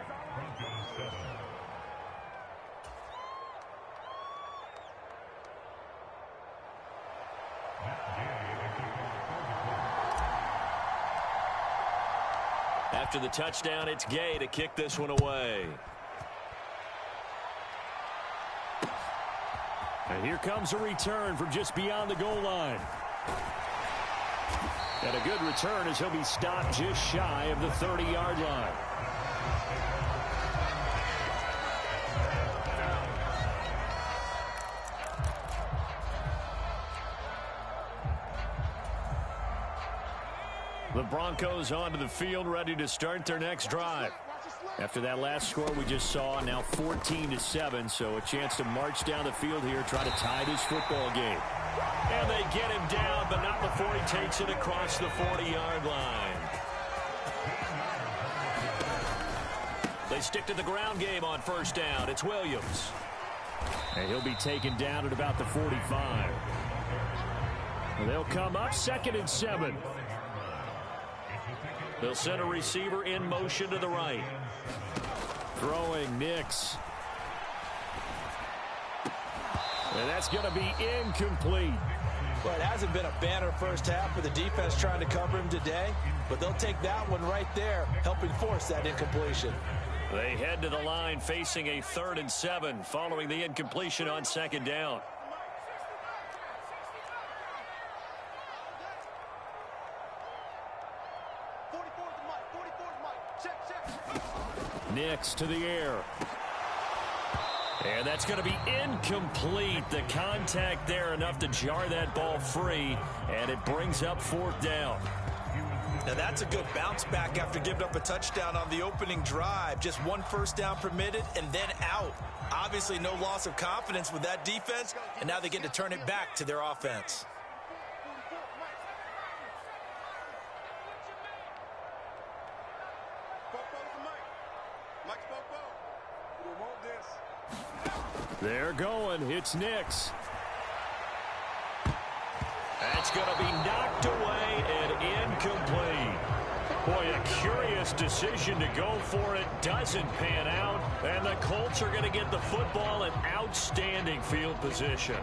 After the touchdown, it's Gay to kick this one away. And here comes a return from just beyond the goal line. And a good return as he'll be stopped just shy of the 30-yard line. The Broncos onto the field, ready to start their next drive. After that last score we just saw, now 14-7, so a chance to march down the field here, try to tie this football game. And they get him down, but not before he takes it across the 40-yard line. They stick to the ground game on 1st down. It's Williams. And he'll be taken down at about the 45. And they'll come up 2nd and 7. They'll send a receiver in motion to the right. Throwing Nix. And that's going to be incomplete. Well, it hasn't been a banner first half for the defense trying to cover him today, but they'll take that one right there, helping force that incompletion. They head to the line facing a 3rd and 7 following the incompletion on 2nd down. Nix to the air. And that's going to be incomplete. The contact there enough to jar that ball free, and it brings up 4th down. Now that's a good bounce back after giving up a touchdown on the opening drive. Just one first down permitted and then out. Obviously no loss of confidence with that defense, and now they get to turn it back to their offense. They're going. It's Nix. That's going to be knocked away and incomplete. Boy, a curious decision to go for it. Doesn't pan out. And the Colts are going to get the football in outstanding field position.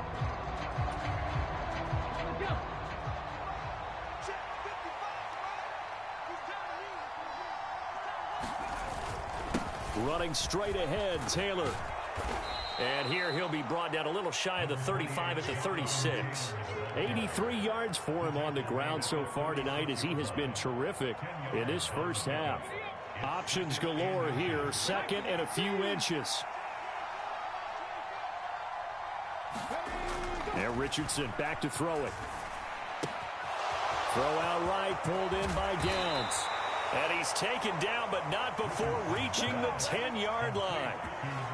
Running straight ahead, Taylor. And here he'll be brought down a little shy of the 35 at the 36. 83 yards for him on the ground so far tonight as he has been terrific in this first half. Options galore here, second and a few inches. And Richardson back to throw it. Throw out right, pulled in by Downs. And he's taken down, but not before reaching the 10-yard line.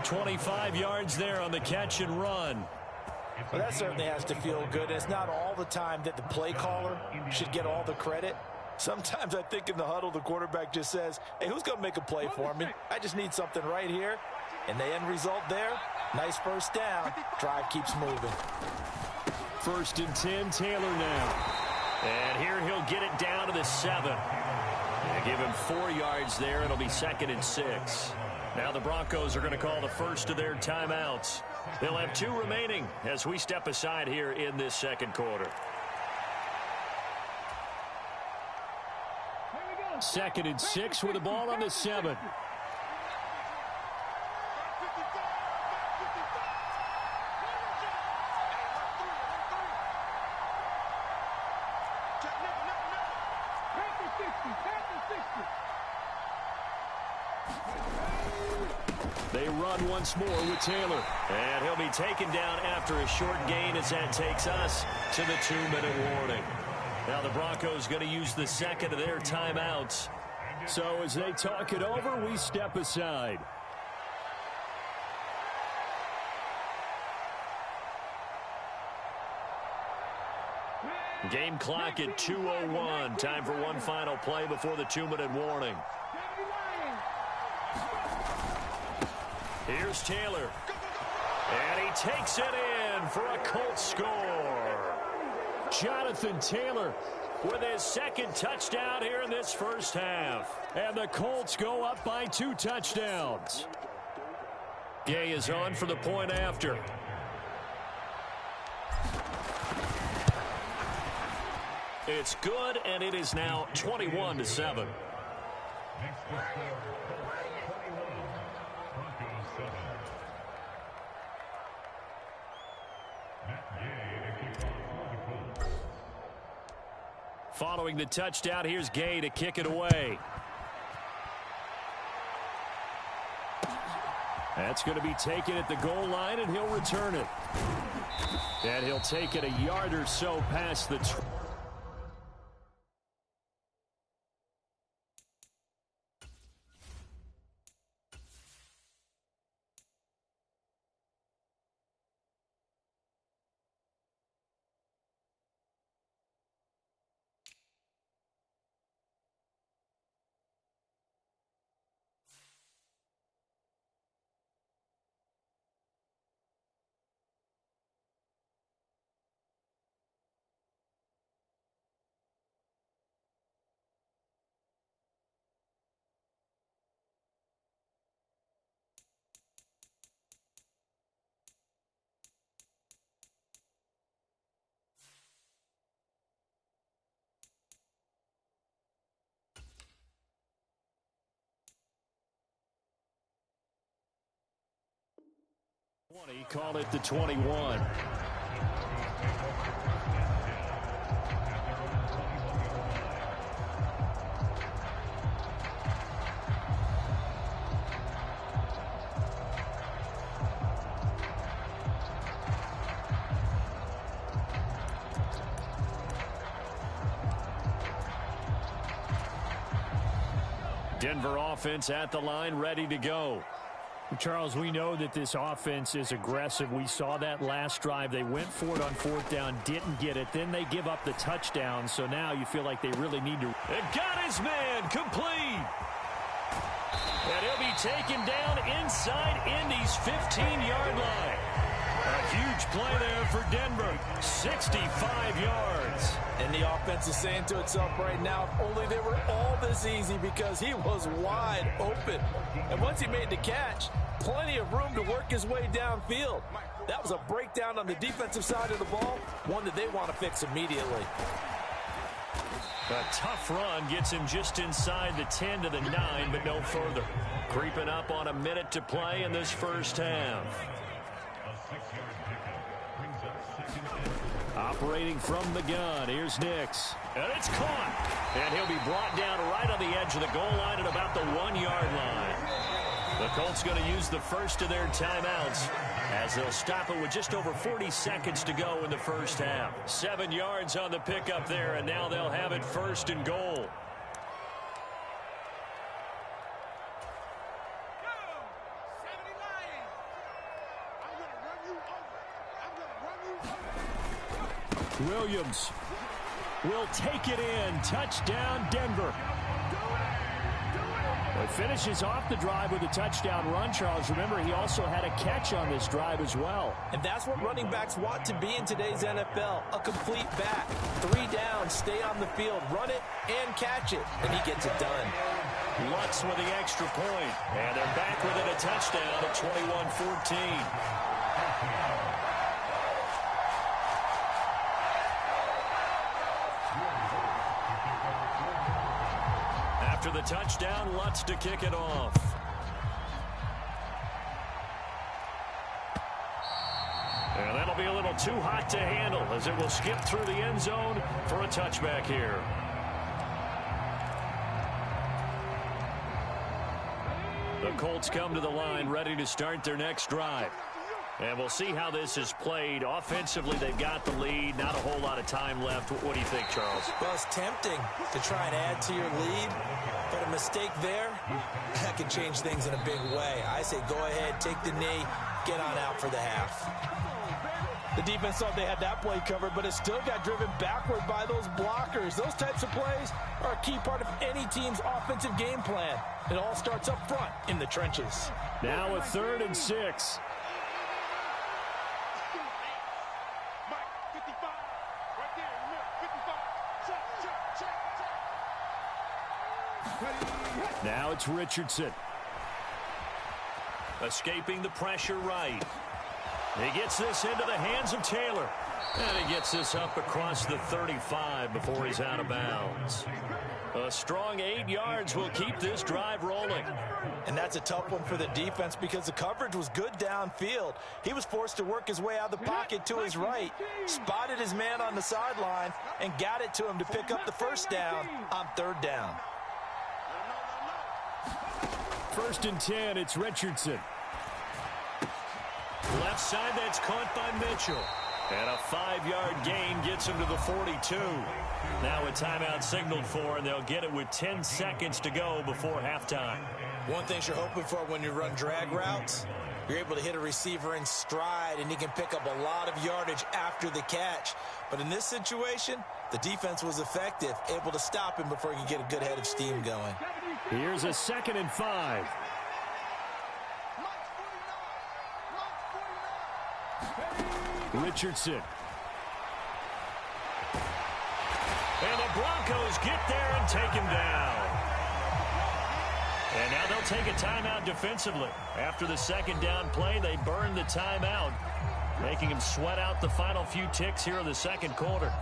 25 yards there on the catch and run. Well, that certainly has to feel good. It's not all the time that the play caller should get all the credit. Sometimes I think in the huddle, the quarterback just says, hey, who's going to make a play for me? I just need something right here. And the end result there, nice first down. Drive keeps moving. 1st and 10, Taylor now. And here he'll get it down to the 7. They give him 4 yards there. It'll be 2nd and 6. Now the Broncos are going to call the first of their timeouts. They'll have 2 remaining as we step aside here in this second quarter. 2nd and 6 with the ball on the 7. They run once more with Taylor. And he'll be taken down after a short gain as that takes us to the 2-minute warning. Now the Broncos going to use the second of their timeouts. So as they talk it over, we step aside. Game clock at 2:01. Time for one final play before the 2-minute warning. Here's Taylor. And he takes it in for a Colts score. Jonathan Taylor with his 2nd touchdown here in this first half. And the Colts go up by 2 touchdowns. Gay is on for the point after. It's good, and it is now 21-7. Following the touchdown, here's Gay to kick it away. That's going to be taken at the goal line, and he'll return it. And he'll take it a yard or so past the... Call it the 21. Denver offense at the line, ready to go. Charles, we know that this offense is aggressive. We saw that last drive. They went for it on fourth down, didn't get it. Then they give up the touchdown. So now you feel like they really need to. It got his man complete. And he'll be taken down inside Indy's 15-yard line. A huge play there for Denver. 65 yards. And the offense is saying to itself right now, if only they were all this easy, because he was wide open. And once he made the catch, plenty of room to work his way downfield. That was a breakdown on the defensive side of the ball, one that they want to fix immediately. A tough run gets him just inside the 10 to the 9, but no further. Creeping up on a minute to play in this first half. Operating from the gun, here's Nix. And it's caught. And he'll be brought down right on the edge of the goal line at about the 1-yard line. The Colts going to use the first of their timeouts as they'll stop it with just over 40 seconds to go in the first half. 7 yards on the pickup there, and now they'll have it first and goal. Williams will take it in. Touchdown, Denver. Well, finishes off the drive with a touchdown run, Charles. Remember, he also had a catch on this drive as well. And that's what running backs want to be in today's NFL, a complete back. 3 down, stay on the field, run it, and catch it. And he gets it done. Lutz with the extra point. And they're back within a touchdown at 21-14. After the touchdown, Lutz to kick it off. And that'll be a little too hot to handle as it will skip through the end zone for a touchback here. The Colts come to the line ready to start their next drive. And we'll see how this is played. Offensively, they've got the lead. Not a whole lot of time left. What do you think, Charles? Well, it's tempting to try and add to your lead, but a mistake there, that can change things in a big way. I say go ahead, take the knee, get on out for the half. The defense thought they had that play covered, but it still got driven backward by those blockers. Those types of plays are a key part of any team's offensive game plan. It all starts up front in the trenches. Now a 3rd and 6. Now it's Richardson. Escaping the pressure right. He gets this into the hands of Taylor. And he gets this up across the 35 before he's out of bounds. A strong 8 yards will keep this drive rolling. And that's a tough one for the defense because the coverage was good downfield. He was forced to work his way out of the pocket to his right, spotted his man on the sideline, and got it to him to pick up the first down on 3rd down. 1st and 10, it's Richardson. Left side, that's caught by Mitchell. And a 5-yard gain gets him to the 42. Now a timeout signaled for, and they'll get it with 10 seconds to go before halftime. One thing you're hoping for when you run drag routes, you're able to hit a receiver in stride, and he can pick up a lot of yardage after the catch. But in this situation, the defense was effective, able to stop him before he could get a good head of steam going. Here's a 2nd and 5. Richardson. And the Broncos get there and take him down. And now they'll take a timeout defensively. After the 2nd down play, they burn the timeout, making him sweat out the final few ticks here in the 2nd quarter.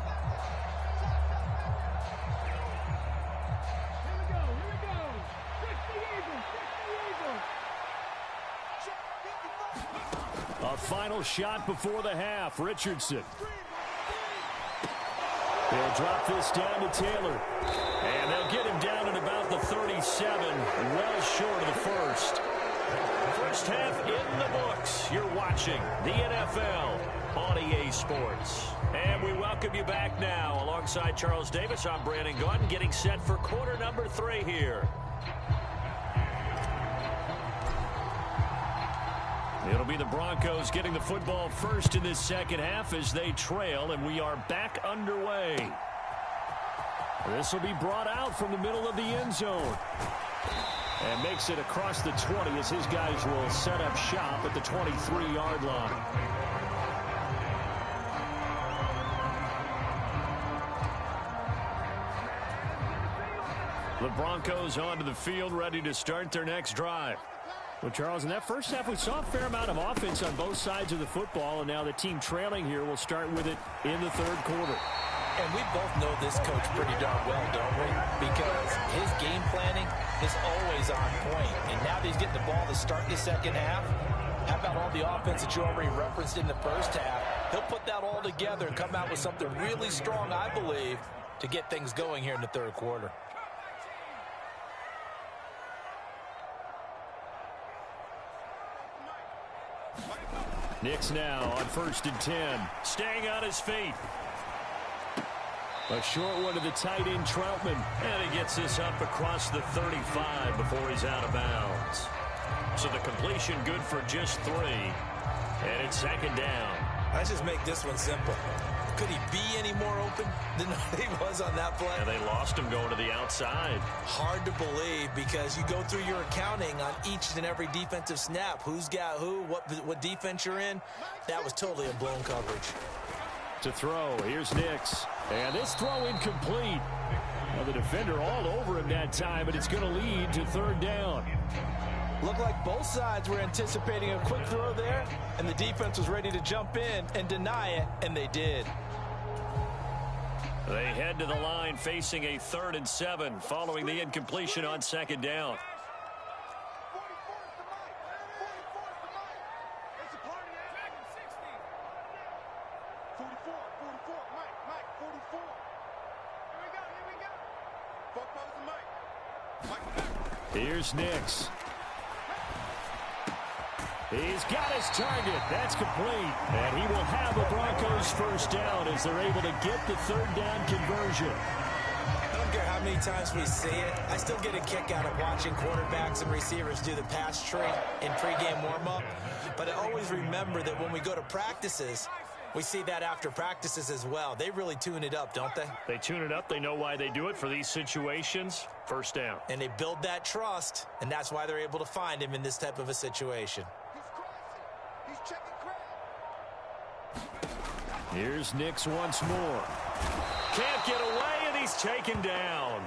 A final shot before the half. Richardson. They'll drop this down to Taylor. And they'll get him down at about the 37, well short of the first. First half in the books. You're watching the NFL on EA Sports. And we welcome you back now. Alongside Charles Davis, I'm Brandon Gordon, getting set for quarter number 3 here. It'll be the Broncos getting the football first in this second half as they trail, and we are back underway. This will be brought out from the middle of the end zone. And makes it across the 20 as his guys will set up shop at the 23-yard line. The Broncos onto the field, ready to start their next drive. Well, Charles, in that first half, we saw a fair amount of offense on both sides of the football, and now the team trailing here will start with it in the third quarter. And we both know this coach pretty darn well, don't we? Because his game planning is always on point. And now that he's getting the ball to start the second half, how about all the offense that you already referenced in the first half? He'll put that all together and come out with something really strong, I believe, to get things going here in the third quarter. Nix now on 1st and 10. Staying on his feet. A short one to the tight end, Troutman. And he gets this up across the 35 before he's out of bounds. So the completion good for just 3. And it's second down. Let's just make this one simple. Could he be any more open than he was on that play? And they lost him going to the outside. Hard to believe because you go through your accounting on each and every defensive snap. Who's got who, what defense you're in. That was totally a blown coverage. To throw, here's Nix. And this throw incomplete. Well, the defender all over him that time, but it's going to lead to third down. Looked like both sides were anticipating a quick throw there, and the defense was ready to jump in and deny it, and they did. They head to the line facing a 3rd and 7 following the incompletion on second down. Here's Nix. He's got his target. That's complete. And he will have the Broncos first down as they're able to get the third down conversion. I don't care how many times we see it. I still get a kick out of watching quarterbacks and receivers do the pass tree in pregame warm-up. But I always remember that when we go to practices, we see that after practices as well. They really tune it up, don't they? They tune it up. They know why they do it for these situations. First down. And they build that trust, and that's why they're able to find him in this type of a situation. Here's Nix once more. Can't get away, and he's taken down.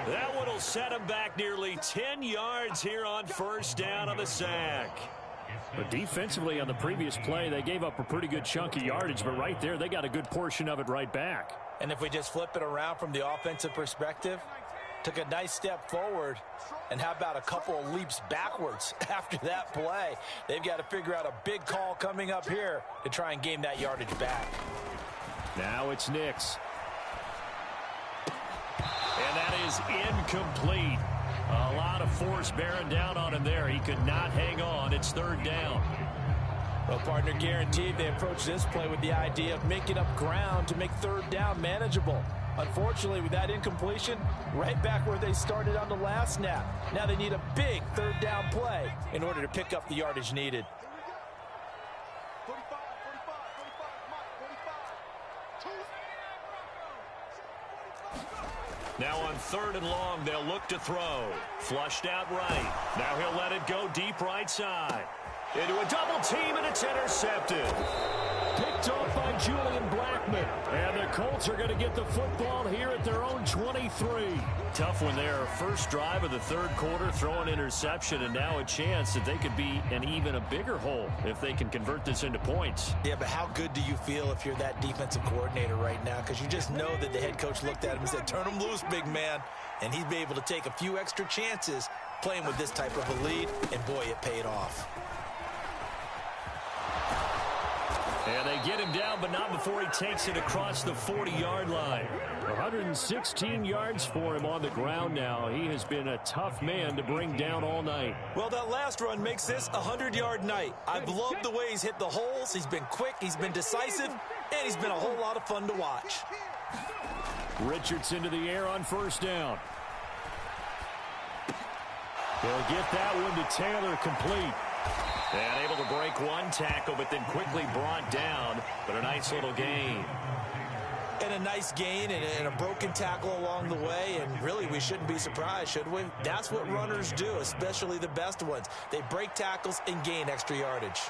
That one will set him back nearly 10 yards here on first down on the sack. But defensively on the previous play, they gave up a pretty good chunk of yardage, but right there, they got a good portion of it right back. And if we just flip it around from the offensive perspective, took a nice step forward, and how about a couple of leaps backwards after that play? They've got to figure out a big call coming up here to try and gain that yardage back. Now it's Nix. And that is incomplete. A lot of force bearing down on him there. He could not hang on. It's third down. Well, partner, guaranteed they approach this play with the idea of making up ground to make third down manageable. Unfortunately, with that incompletion, right back where they started on the last snap. Now they need a big third down play in order to pick up the yardage needed. Now on 3rd and long, they'll look to throw. Flushed out right. Now he'll let it go deep right side. Into a double team, and it's intercepted. Picked off by Julian Blackman. And the Colts are going to get the football here at their own 23. Tough one there. First drive of the third quarter, throw an interception, and now a chance that they could be in even a bigger hole if they can convert this into points. Yeah, but how good do you feel if you're that defensive coordinator right now? Because you just know that the head coach looked at him and said, turn him loose, big man. And he'd be able to take a few extra chances playing with this type of a lead, and boy, it paid off. And they get him down, but not before he takes it across the 40-yard line. 116 yards for him on the ground now. He has been a tough man to bring down all night. Well, that last run makes this a 100-yard night. I've loved the way he's hit the holes. He's been quick, he's been decisive, and he's been a whole lot of fun to watch. Richardson to the air on first down. He'll get that one to Taylor complete. And able to break one tackle, but then quickly brought down. But a nice little gain. And a nice gain and a broken tackle along the way. And really, we shouldn't be surprised, should we? That's what runners do, especially the best ones. They break tackles and gain extra yardage.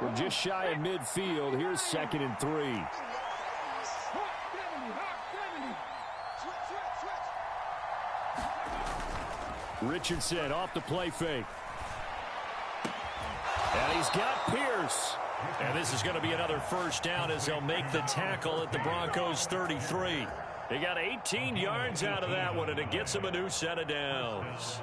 We're just shy of midfield. Here's 2nd and 3. Richardson off the play fake. And he's got Pierce. And this is going to be another first down as they'll make the tackle at the Broncos 33. They got 18 yards out of that one, and it gets them a new set of downs.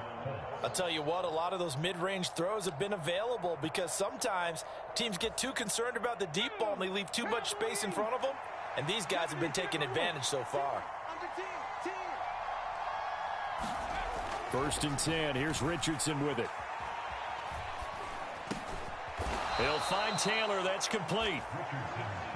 I'll tell you what, a lot of those mid-range throws have been available because sometimes teams get too concerned about the deep ball and they leave too much space in front of them. And these guys have been taking advantage so far. 1st and 10. Here's Richardson with it. They'll find Taylor. That's complete.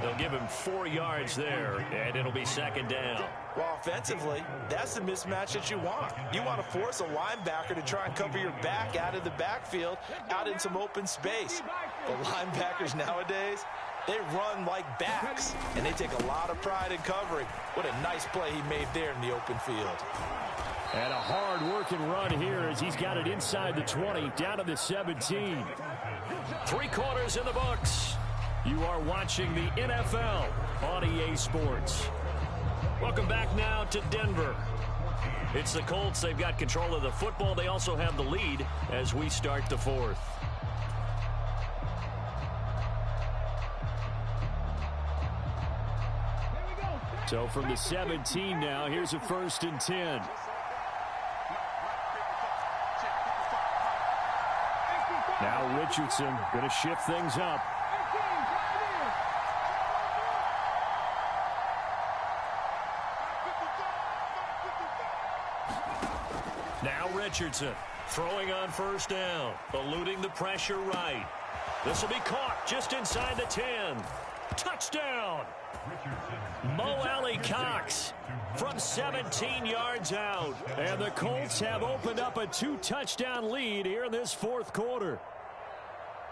They'll give him 4 yards there, and it'll be 2nd down. Well, offensively, that's the mismatch that you want. You want to force a linebacker to try and cover your back out of the backfield, out in some open space. But linebackers nowadays, they run like backs, and they take a lot of pride in covering. What a nice play he made there in the open field. And a hard-working run here as he's got it inside the 20, down to the 17. 3 quarters in the books. You are watching the NFL on EA Sports. Welcome back now to Denver. It's the Colts. They've got control of the football. They also have the lead as we start the 4th. So from the 17 now, here's a 1st and 10. Now Richardson going to shift things up. Now Richardson throwing on 1st down, eluding the pressure right. This will be caught just inside the 10. Touchdown! Mo Alley Cox from 17 yards out. And the Colts have opened up a 2-touchdown lead here in this 4th quarter.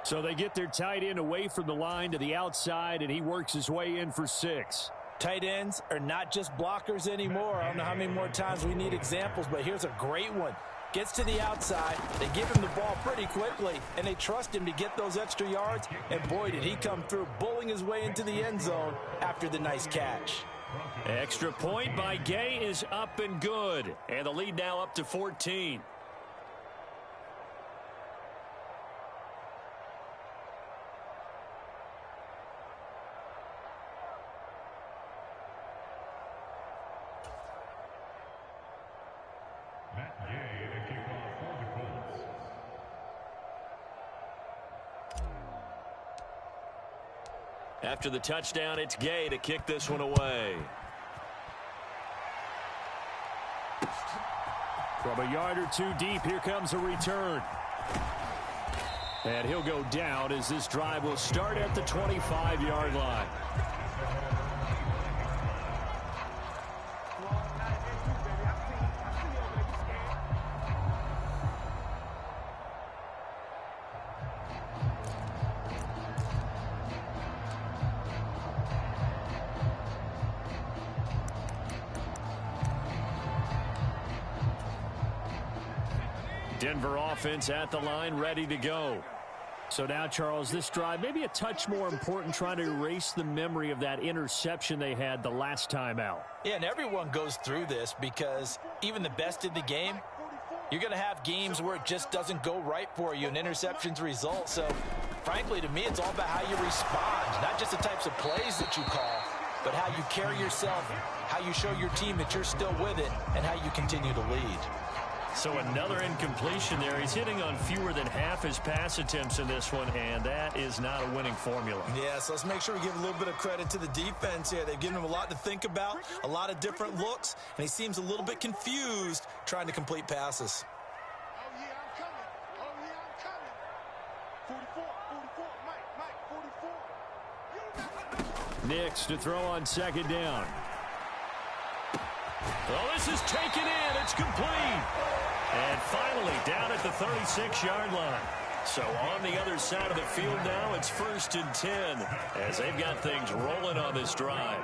So they get their tight end away from the line to the outside, and he works his way in for 6. Tight ends are not just blockers anymore. I don't know how many more times we need examples, but here's a great one. Gets to the outside, they give him the ball pretty quickly, and they trust him to get those extra yards, and boy, did he come through, bulling his way into the end zone after the nice catch. Extra point by Gay is up and good, and the lead now up to 14. After the touchdown, it's Gay to kick this one away. From a yard or 2 deep, here comes a return. And he'll go down as this drive will start at the 25-yard line. Denver offense at the line, ready to go. So now, Charles, this drive maybe a touch more important, trying to erase the memory of that interception they had the last time out. Yeah, and everyone goes through this because even the best in the game, you're going to have games where it just doesn't go right for you and interceptions result. So, frankly, to me, it's all about how you respond, not just the types of plays that you call, but how you carry yourself, how you show your team that you're still with it, and how you continue to lead. So another incompletion there. He's hitting on fewer than half his pass attempts in this one, and that is not a winning formula. Yeah, so let's make sure we give a little bit of credit to the defense here. They've given him a lot to think about, a lot of different looks, and he seems a little bit confused trying to complete passes. Oh, yeah, I'm coming. Oh, yeah, I'm coming. 44, Mike, 44. Nix to throw on 2nd down. Well, this is taken in. It's complete. And finally down at the 36-yard line. So on the other side of the field now, it's 1st and 10 as they've got things rolling on this drive.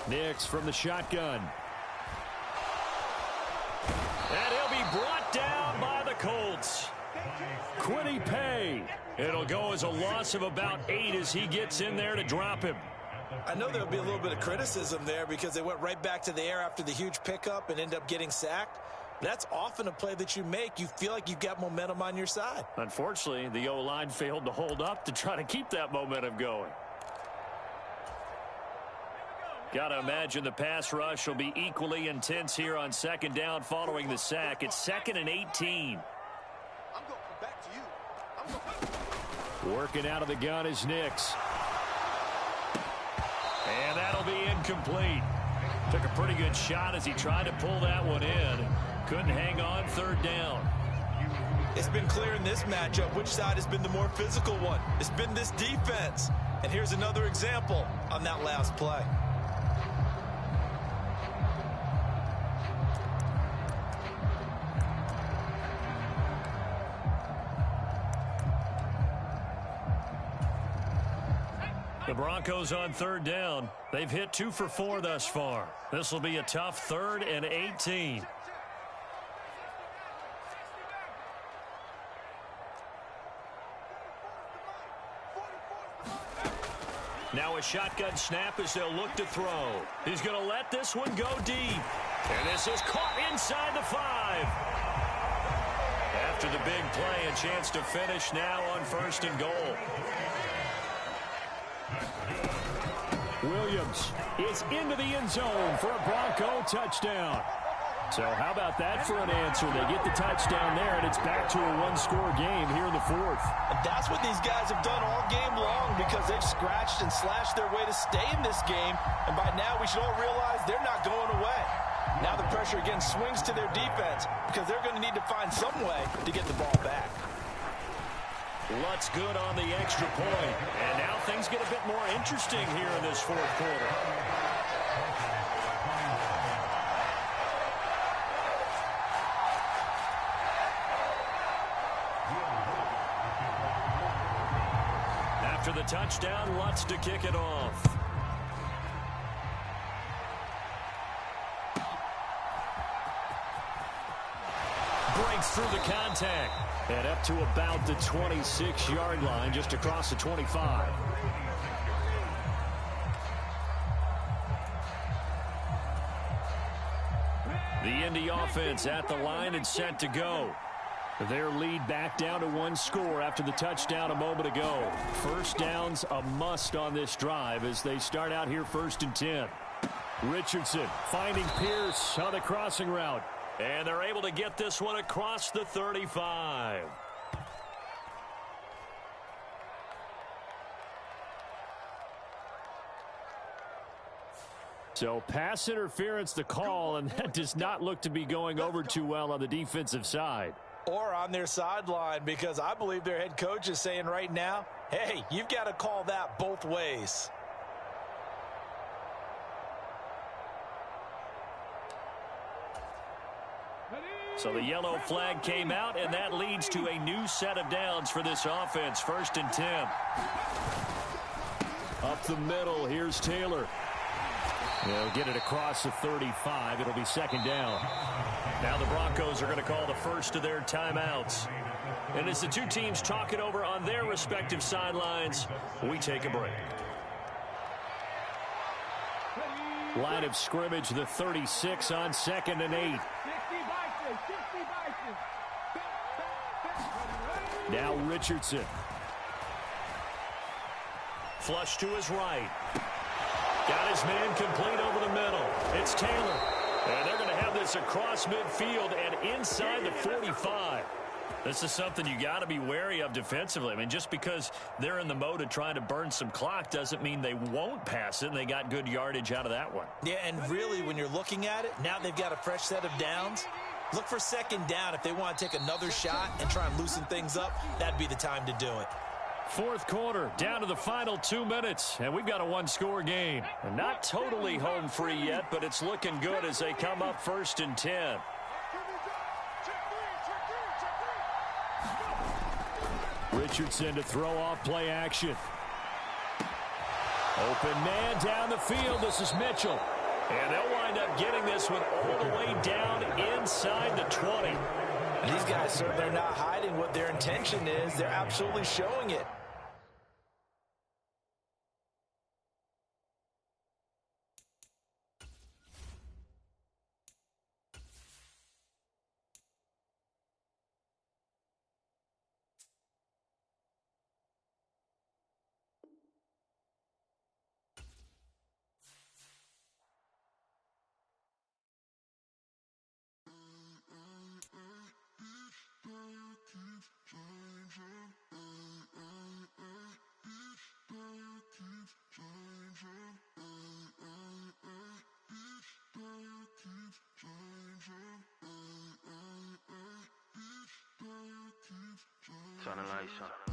Nix from the shotgun. And he'll be brought down by the Colts. Quiddy Pay. It'll go as a loss of about 8 as he gets in there to drop him. I know there'll be a little bit of criticism there because they went right back to the air after the huge pickup and end up getting sacked. That's often a play that you make. You feel like you've got momentum on your side. Unfortunately, the O-line failed to hold up to try to keep that momentum going. Got to imagine the pass rush will be equally intense here on 2nd down following the sack. It's 2nd and 18. I'm going back to you. Working out of the gun is Nix. And that'll be incomplete. Took a pretty good shot as he tried to pull that one in. Couldn't hang on 3rd down. It's been clear in this matchup which side has been the more physical one. It's been this defense. And here's another example on that last play. The Broncos on 3rd down. They've hit 2 for 4 thus far. This will be a tough 3rd and 18. Now a shotgun snap as they'll look to throw. He's going to let this one go deep. And this is caught inside the 5. After the big play, a chance to finish now on 1st and goal. Williams is into the end zone for a Bronco touchdown. So how about that for an answer? They get the touchdown there, and it's back to a one-score game here in the 4th. And that's what these guys have done all game long because they've scratched and slashed their way to stay in this game. And by now, we should all realize they're not going away. Now the pressure again swings to their defense because they're going to need to find some way to get the ball back. Lutz good on the extra point. And now things get a bit more interesting here in this 4th quarter. After the touchdown, Lutz to kick it off. Breaks through the contact. And up to about the 26-yard line, just across the 25. The Indy offense at the line and set to go. Their lead back down to 1 score after the touchdown a moment ago. 1st down's a must on this drive as they start out here 1st and 10. Richardson finding Pierce on the crossing route. And they're able to get this one across the 35. So pass interference the call, and that does not look to be going over too well on the defensive side. Or on their sideline because I believe their head coach is saying right now, hey, you've got to call that both ways. So the yellow flag came out, and that leads to a new set of downs for this offense. 1st and 10. Up the middle, here's Taylor. They'll get it across the 35. It'll be 2nd down. Now the Broncos are going to call the first of their timeouts. And as the two teams talk it over on their respective sidelines, we take a break. Line of scrimmage, the 36 on 2nd and 8. Now Richardson. Flush to his right. Got his man complete over the middle. It's Taylor. And they're going to have this across midfield and inside the 45. This is something you got to be wary of defensively. I mean, just because they're in the mode of trying to burn some clock doesn't mean they won't pass it, and they got good yardage out of that one. Yeah, and really, when you're looking at it, now they've got a fresh set of downs. Look for second down if they want to take another shot and try and loosen things up. That'd be the time to do it. Fourth quarter, down to the final 2 minutes, and we've got a one-score game. And not totally home free yet, but it's looking good as they come up 1st and 10. Richardson to throw off play action. Open man down the field. This is Mitchell. And they'll wind up getting this one all the way down inside the 20. And these guys certainly are not hiding what their intention is. They're absolutely showing it. Turn the lights on.